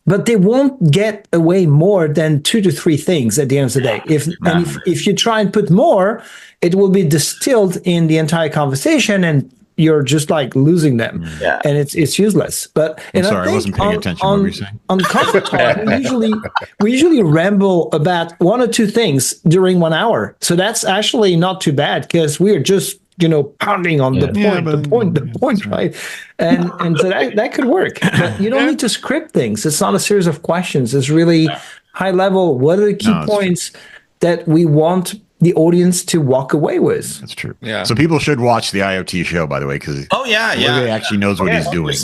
but they won't get away more than 2 to 3 things at the end of the day. If you try and put more, it will be distilled in the entire conversation, and you're just like losing them, and it's useless. But I'm sorry, I wasn't paying attention. What were you saying? On Coffee Talk, we usually ramble about 1 or 2 things during 1 hour, so that's actually not too bad because we are just pounding on the point, right? And so that could work. But you don't need to script things. It's not a series of questions. It's really high level. What are the key points that we want the audience to walk away with? That's true. Yeah. So people should watch the IoT show, by the way, because He actually knows what he's doing.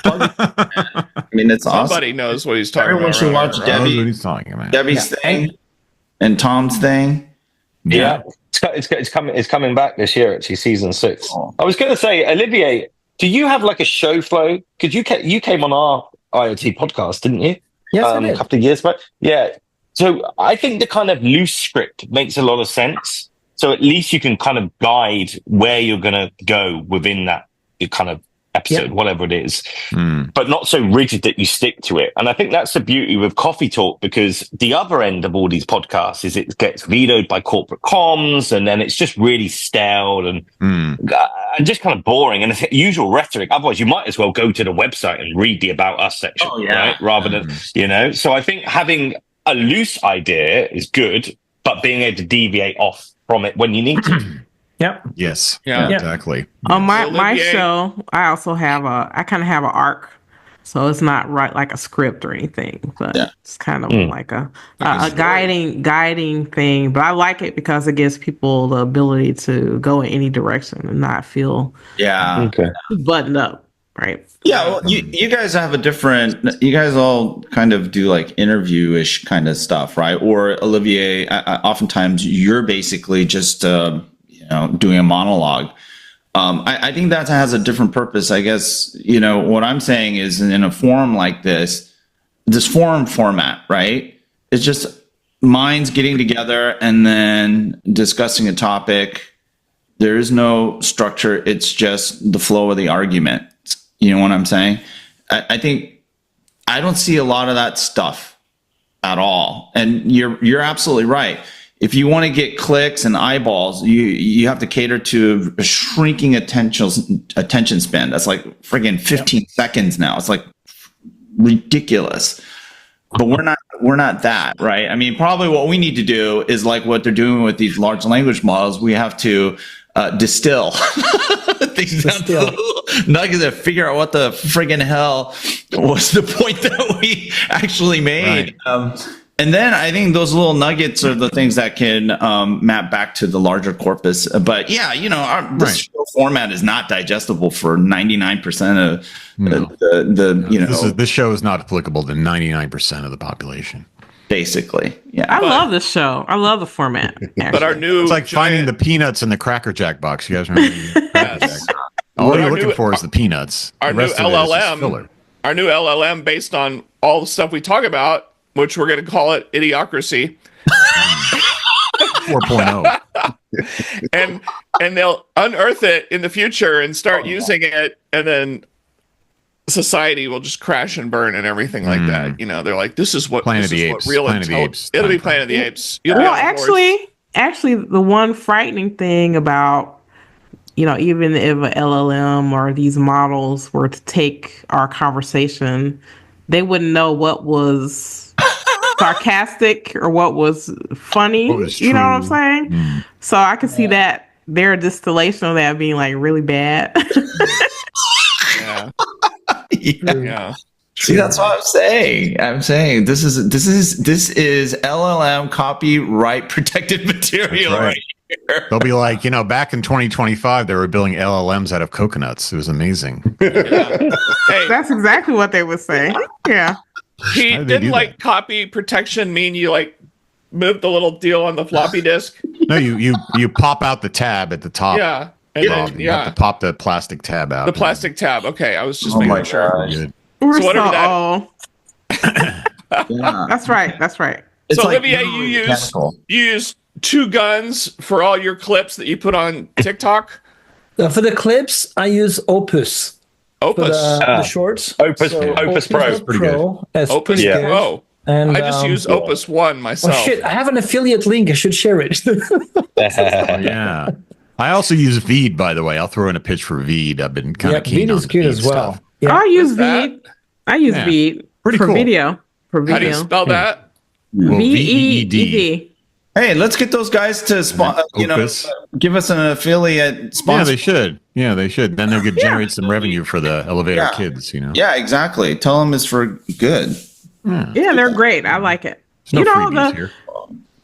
I mean, it's awesome. Somebody knows what he's talking Everyone about. should watch Knows what he's talking about. Debbie's thing and Tom's thing. Yeah, it's coming back this year. Actually, season 6. Oh. I was going to say, Olivier, do you have like a show flow? Because you came on our IoT podcast, didn't you? Yes, I a did. couple of years back. Yeah. So I think the kind of loose script makes a lot of sense. So at least you can kind of guide where you're going to go within that kind of episode, whatever it is, but not so rigid that you stick to it. And I think that's the beauty with Coffee Talk, because the other end of all these podcasts is it gets vetoed by corporate comms, and then it's just really stale and just kind of boring and it's usual rhetoric. Otherwise, you might as well go to the website and read the About Us section, right? Rather than, So I think having a loose idea is good, but being able to deviate off from it when you need to. Yep. Yes. Yeah. Exactly. On my Olivier- show, I also have I kind of have an arc, so it's not right like a script or anything, but it's kind of like a guiding thing. But I like it because it gives people the ability to go in any direction and not feel buttoned up, right? Yeah, well, you guys have a different. You guys all kind of do like interview-ish kind of stuff, right? Or Olivier, oftentimes you're basically just doing a monologue. I think that has a different purpose. I guess what I'm saying is in a forum like this forum format, right? It's just minds getting together and then discussing a topic. There is no structure. It's just the flow of the argument. You know what I'm saying? I think I don't see a lot of that stuff at all. And you're absolutely right. If you want to get clicks and eyeballs, you have to cater to a shrinking attention span. That's like friggin' 15 seconds now. It's like ridiculous. But we're not that, right? I mean, probably what we need to do is like what they're doing with these large language models. We have to distill things down to little nuggets and figure out what the friggin' hell was the point that we actually made. Right. And then I think those little nuggets are the things that can map back to the larger corpus. But this show format is not digestible for 99% of This show is not applicable to 99% of the population. Basically, yeah. I love this show. I love the format. But our new it's like finding the peanuts in the Cracker Jack box. You guys remember? All you're looking for is the peanuts. Our new LLM based on all the stuff we talk about, which we're going to call it Idiocracy 4.0. and they'll unearth it in the future and start using it, and then society will just crash and burn and everything like that. They're like, this is what Planet of the Apes. Real Planet of the Apes. It'll be Planet of the Apes. Well, actually, the one frightening thing about even if a LLM or these models were to take our conversation, they wouldn't know what was sarcastic or what was funny. You know what I'm saying? So I can see that their distillation of that being like really bad. Yeah. See, that's what I'm saying. I'm saying this is LLM copyright protected material right here. They'll be like, back in 2025, they were building LLMs out of coconuts. It was amazing. Hey, that's exactly what they would say. Yeah. He didn't like copy protection mean you like move the little deal on the floppy disk? No, you pop out the tab at the top. Yeah. You have to pop the plastic tab out. The plastic tab. Okay, I was just making sure. We're so whatever That's right. It's so like Olivier, you use 2 guns for all your clips that you put on TikTok? For the clips, I use Opus. Opus. the shorts. Opus Pro. Pretty good. That's Opus pretty good. Pro. And I just use Opus One myself. Oh shit! I have an affiliate link. I should share it. Yeah. I also use Veed, by the way. I'll throw in a pitch for Veed. I've been kind of keen Veed on is the good Veed as well. stuff. Yeah. I use that? Veed. I use Yeah. Veed Pretty for cool. video. For video. How do you spell that? Well, VEED. VEED. Hey, let's get those guys to Opus. give us an affiliate Yeah, sponsor. they should. Yeah, they should. Then they could generate some revenue for the elevator Yeah. kids, Yeah, exactly. Tell them it's for good. Yeah, they're great. I like it. There's no freebies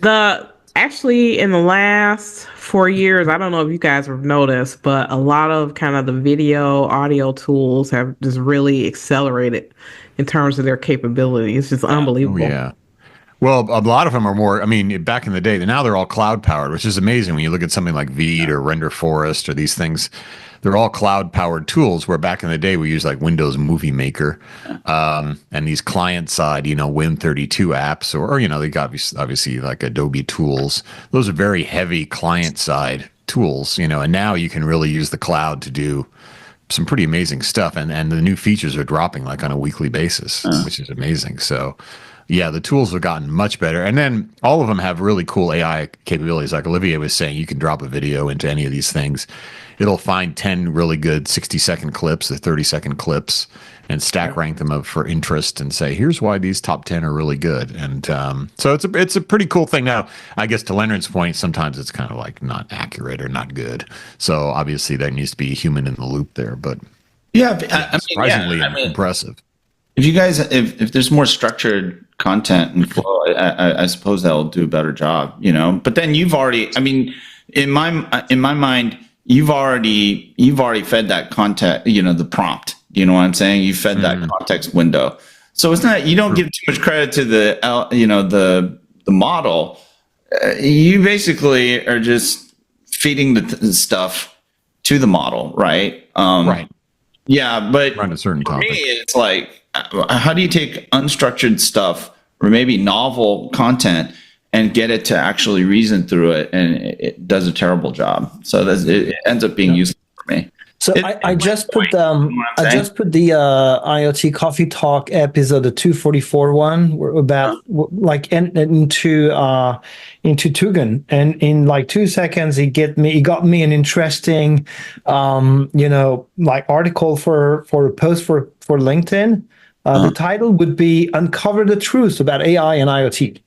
here. Actually in the last 4 years, I don't know if you guys have noticed, but a lot of kind of the video, audio tools have just really accelerated in terms of their capabilities. It's just unbelievable. Oh, yeah. Well, a lot of them are more, I mean, back in the day, now they're all cloud powered, which is amazing when you look at something like Veed or Render Forest or these things. They're all cloud powered tools where back in the day we used like Windows Movie Maker and these client side, Win32 apps or they got obviously like Adobe tools. Those are very heavy client side tools, and now you can really use the cloud to do some pretty amazing stuff. And the new features are dropping like on a weekly basis, which is amazing. So yeah, the tools have gotten much better. And then all of them have really cool AI capabilities. Like Olivier was saying, you can drop a video into any of these things. It'll find 10 really good 60-second clips or 30-second clips and stack rank them up for interest and say, here's why these top 10 are really good. And so it's a pretty cool thing. Now, I guess to Leonard's point, sometimes it's kind of like not accurate or not good. So obviously there needs to be a human in the loop there. But Yeah, surprisingly impressive. If you guys, if there's more structured content and flow, I suppose that'll do a better job, But then you've already, in my mind, you've already fed that content, the prompt. You know what I'm saying? You fed that context window. So it's not, you don't give too much credit to the model. You basically are just feeding the stuff to the model, right? Right. Yeah, but Around a certain for topic. me, it's like, how do you take unstructured stuff or maybe novel content and get it to actually reason through it? And it does a terrible job. So it ends up being useful for me. So I just put the IoT Coffee Talk episode, the 244 one, about like into Tugun, and in like 2 seconds he got me an interesting like article for a post for LinkedIn. The title would be "Uncover the Truth About AI and IoT."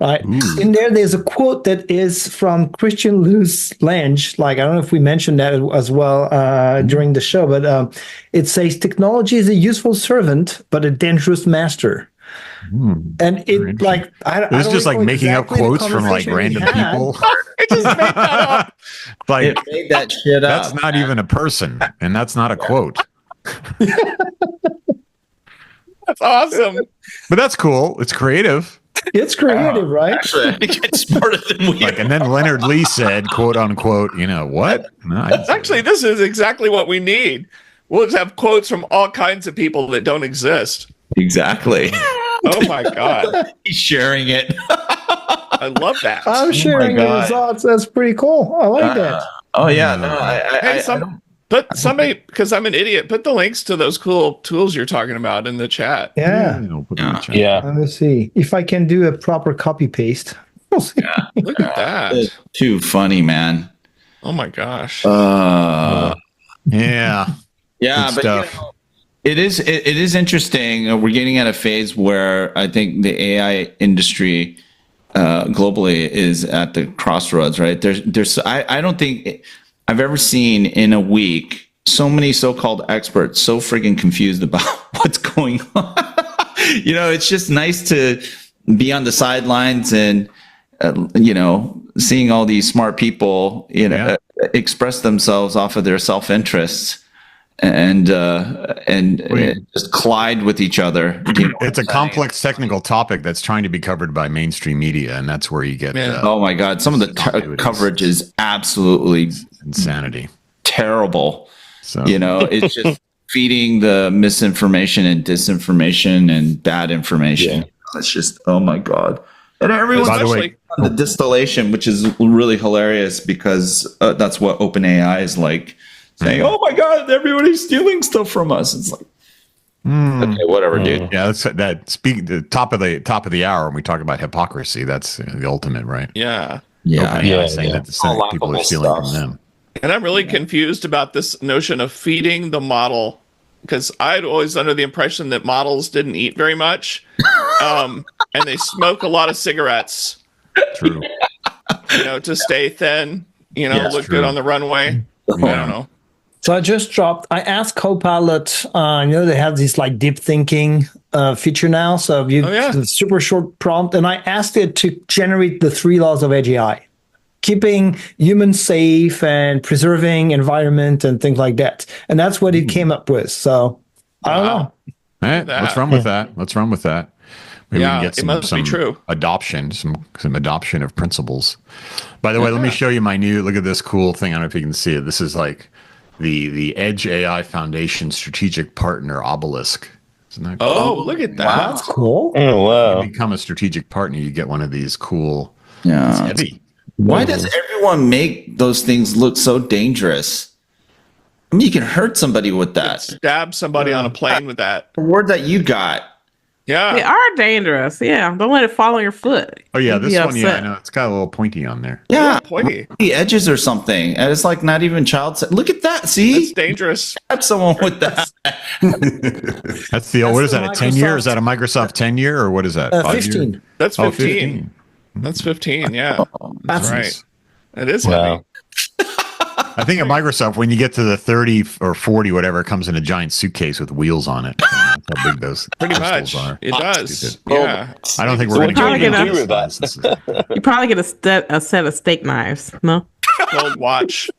Right. Ooh. In there's a quote that is from Christian Lewis Lange. Like, I don't know if we mentioned that as well during the show, but it says technology is a useful servant, but a dangerous master. And it like, it's just like making up quotes from like random people. I just made that up. Like, it made that shit up. That's not even a person, and that's not a quote. That's awesome. But that's cool. It's creative. It's creative, right? Actually, I think it's smarter than we and then Leonard Lee said, quote unquote, what? No, actually, this is exactly what we need. We'll just have quotes from all kinds of people that don't exist. Exactly. Oh my God. He's sharing it. I love that. I'm sharing the results. That's pretty cool. I like that. Oh yeah. No, But somebody, because I'm an idiot, put the links to those cool tools you're talking about in the chat. Yeah. Let me see if I can do a proper copy paste. We'll see. Yeah. Look at that. It's too funny, man. Oh my gosh. Yeah. Yeah, Good but stuff. it is interesting. We're getting at a phase where I think the AI industry globally is at the crossroads, right? I don't think I've ever seen in a week so many so-called experts so friggin' confused about what's going on. It's just nice to be on the sidelines and seeing all these smart people express themselves off of their self-interest and just collide with each other. It's a complex technical topic that's trying to be covered by mainstream media, and that's where you get. Oh my God, some of the coverage is absolutely insanity, terrible. So it's just feeding the misinformation and disinformation and bad information. Yeah. It's just, oh my God. And everyone's especially on the distillation, which is really hilarious because that's what OpenAI is like saying, "Oh my God, everybody's stealing stuff from us." It's like, okay, whatever, dude. Yeah, the top of the hour when we talk about hypocrisy. That's the ultimate, right? Yeah. OpenAI saying that the people are stealing from them. And I'm really confused about this notion of feeding the model, because I'd always under the impression that models didn't eat very much, and they smoke a lot of cigarettes. True. To stay thin, look good on the runway. I don't know. So I asked Copilot, they have this like deep thinking feature now. So you super short prompt, and I asked it to generate the 3 laws of AGI, keeping humans safe and preserving environment and things like that. And that's what it came up with. So I don't know. All right, let's run with that. Maybe we can get it must be true. Adoption, some adoption of principles. By the way, let me show you my new. Look at this cool thing. I don't know if you can see it. This is like the Edge AI Foundation strategic partner obelisk. Isn't that cool? Oh, look at that! Wow. That's cool. Oh wow! You become a strategic partner, you get one of these cool. Yeah. It's heavy. Why does everyone make those things look so dangerous? I mean, you can hurt somebody with that. Stab somebody on a plane with that. The word that you got. Yeah. They are dangerous. Yeah. Don't let it fall on your foot. Oh yeah, You'd this be one. upset. Yeah, I know it's got a little pointy on there. Yeah, Pointy. The edges or something, and it's like not even child. Look at that. See, It's dangerous. stab someone with that. That's the what is the that? A 10-year? Microsoft- Is that a Microsoft 10-year or what is that? 5 year? 15. That's Oh, 15. That's 15. Yeah. That's right. It is Wow. heavy. I think at Microsoft, when you get to the 30 or 40, whatever, it comes in a giant suitcase with wheels on it. That's how big those Pretty crystals much. are. It does. Stupid. Yeah. I don't think So we're what going do to you get do with that? You probably get a set of steak knives. No. Gold watch.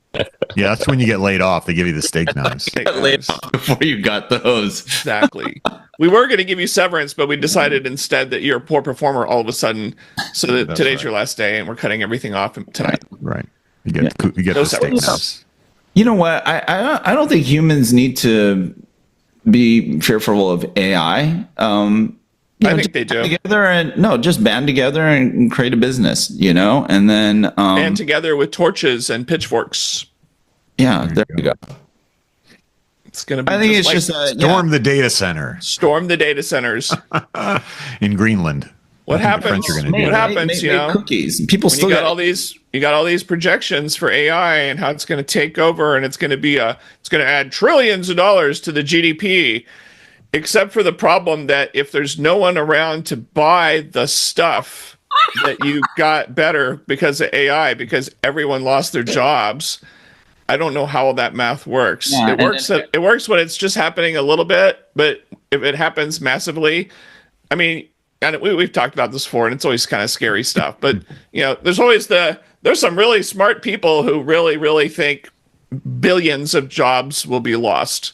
Yeah, that's when you get laid off. They give you the steak knives. Take Later those. before you got those. Exactly. We were going to give you severance, but we decided instead that you're a poor performer all of a sudden. So that That's today's right. your last day, and we're cutting everything off tonight. Right. You get No the steak severance. knives. You know what? I don't think humans need to be fearful of AI. I think they do. Just band together and create a business. And then And together with torches and pitchforks. there you go. It's going to be I think it's like just Storm the data center storm the data centers. in Greenland. What I think the happens? French are gonna do What that. happens? Make cookies. People When still you got all these projections for AI and how it's going to take over, and it's going to add trillions of dollars to the GDP, except for the problem that if there's no one around to buy the stuff that you got better because of AI, because everyone lost their jobs. I don't know how that math works. Yeah, It works when it's just happening a little bit, but if it happens massively, I mean, and we've talked about this before, and it's always kind of scary stuff. But there's some really smart people who really, really think billions of jobs will be lost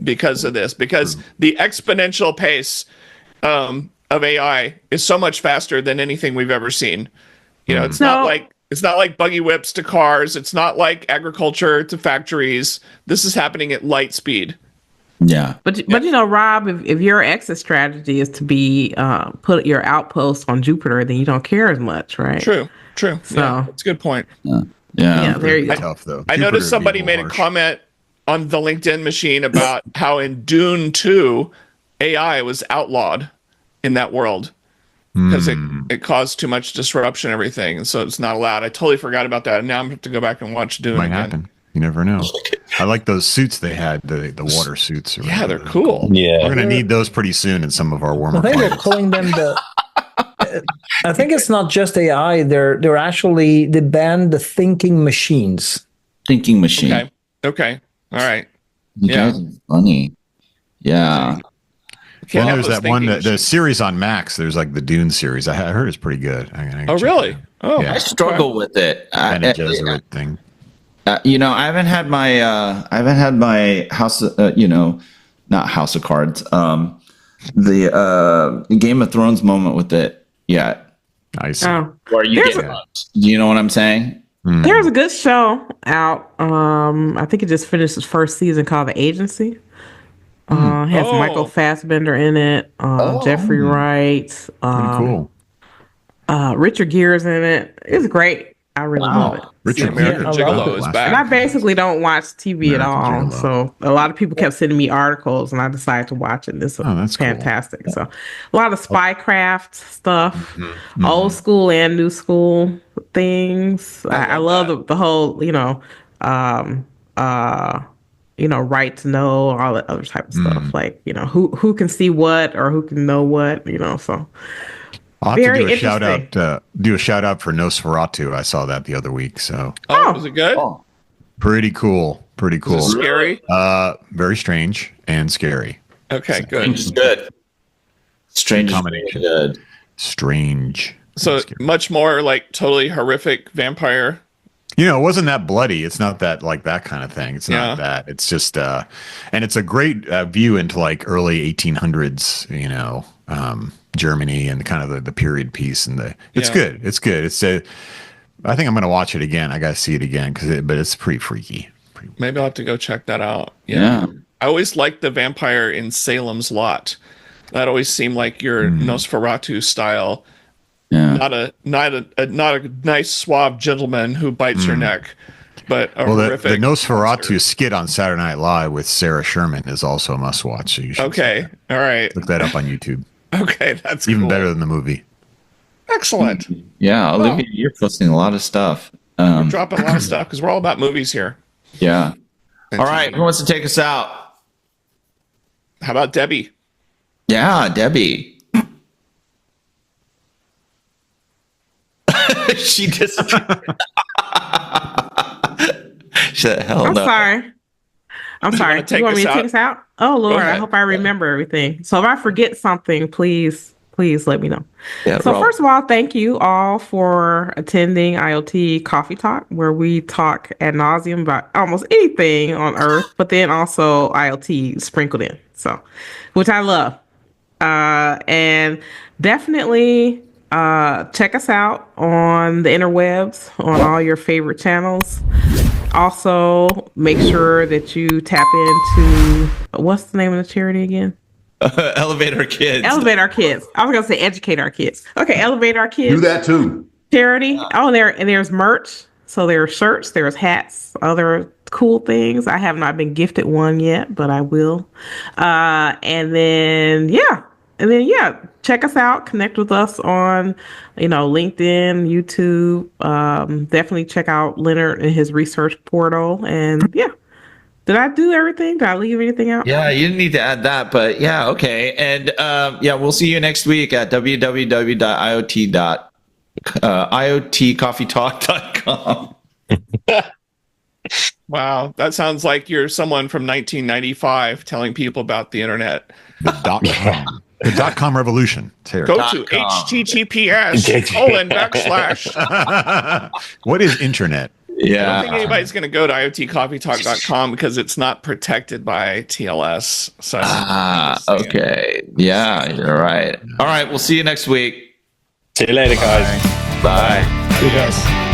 because of this, because the exponential pace of AI is so much faster than anything we've ever seen. It's not like buggy whips to cars. It's not like agriculture to factories. This is happening at light speed. Yeah. But Rob, if your exit strategy is to be put your outpost on Jupiter, then you don't care as much, right? True. So That's a good point. yeah, there you go. Tough though. I Jupiter noticed would somebody be made a harsh. comment on the LinkedIn machine about how in Dune 2, AI was outlawed in that world because it caused too much disruption and everything. And so it's not allowed. I totally forgot about that. And now I'm going to go back and watch Dune Might again. happen. You never know. I like those suits they had, the water suits. or Yeah, whatever they're they're cool. called. Yeah. We're going to need those pretty soon in some of our warmer I think they're climates. calling them the. I think it's not just AI. They're actually they banned the thinking machines. Thinking machine. Okay. All right. You Yeah. guys are funny. Yeah. Can't Well, have there's those that one, thinking the machines. series on Max. There's like the Dune series. I heard it's pretty good. I Oh, really? Oh, Yeah. I struggle with it. Bene Gesserit thing. I haven't had my house, not House of Cards, the Game of Thrones moment with it yet. I see. Oh, Or you There's get, do you know what I'm saying? there's a good show out. I think it just finished its first season called The Agency. Has Oh. Michael Fassbender in it, Jeffrey Wright, Pretty cool. Richard Gere's in it. It's great. I really Wow. love it. The American Yeah, I Gigolo love is it. And I back. basically don't watch TV at all. American Gigolo. So a lot of people kept sending me articles and I decided to watch it. This Oh, was that's cool. fantastic. So a lot of spycraft stuff, Mhm. old school and new school things. I love love the whole, right to know, all that other type of stuff. Like, who can see what or who can know what, so I'll have very to do a shout interesting. out. Do a shout out for Nosferatu. I saw that the other week. So Oh, was it good? Oh, pretty cool. Pretty Was it cool. scary? Very strange and scary. Okay, good. strange is good. Strange is Combination. really good. Strange. So and scary. much more like totally horrific vampire. It wasn't that bloody. It's not that like that kind of thing. It's Yeah. not that. It's just and it's a great view into like early 1800s, Germany and kind of the period piece and it's Yeah. good. It's good. I think I'm going to watch it again. I got to see it again but it's pretty freaky. Maybe I'll have to go check that out. Yeah. I always liked the vampire in Salem's Lot. That always seemed like your Nosferatu style. Yeah. Not a nice suave gentleman who bites your neck, but a Well, the horrific Nosferatu monster. skit on Saturday Night Live with Sarah Sherman is also a must watch. So you should Okay, all right. look that up on YouTube. Okay, that's Even cool. better than the movie. Excellent. Yeah. Olivia, you're posting a lot of stuff. Dropping a lot of stuff because we're all about movies here. Yeah. All right. Who wants to take us out? How about Debbie? Yeah, Debbie. She disappeared. She said, hell I'm no. sorry. I'm sorry. wanna take You want me us to take out? us out? Oh Lord, I ahead. hope I remember everything. So if I forget something, please let me know. Yeah, So Rob. first of all, thank you all for attending IoT Coffee Talk, where we talk ad nauseum about almost anything on Earth, but then also IoT sprinkled in. So, which I love. And definitely check us out on the interwebs on all your favorite channels. Also, make sure that you tap into what's the name of the charity again? Elevate Our Kids. Elevate Our Kids. I was gonna say educate our kids. Okay, Elevate Our Kids. Do that too. Charity. Oh, there's merch. So there's shirts, there's hats, other cool things. I have not been gifted one yet, but I will. And then check us out. Connect with us on, LinkedIn, YouTube. Definitely check out Leonard and his research portal. And yeah. Did I do everything? Did I leave anything out? Yeah, you didn't need to add that, but yeah, okay. And we'll see you next week at iotcoffeetalk.com. Wow, that sounds like you're someone from 1995 telling people about the internet. .com. The .com revolution. It's here. Go to .com. https:// What is internet? I don't Yeah. think anybody's going to go to iotcoffeetalk.com because it's not protected by TLS. So Okay. Yeah, you're right. All right, we'll see you next week. See you later, guys. Bye. Yes.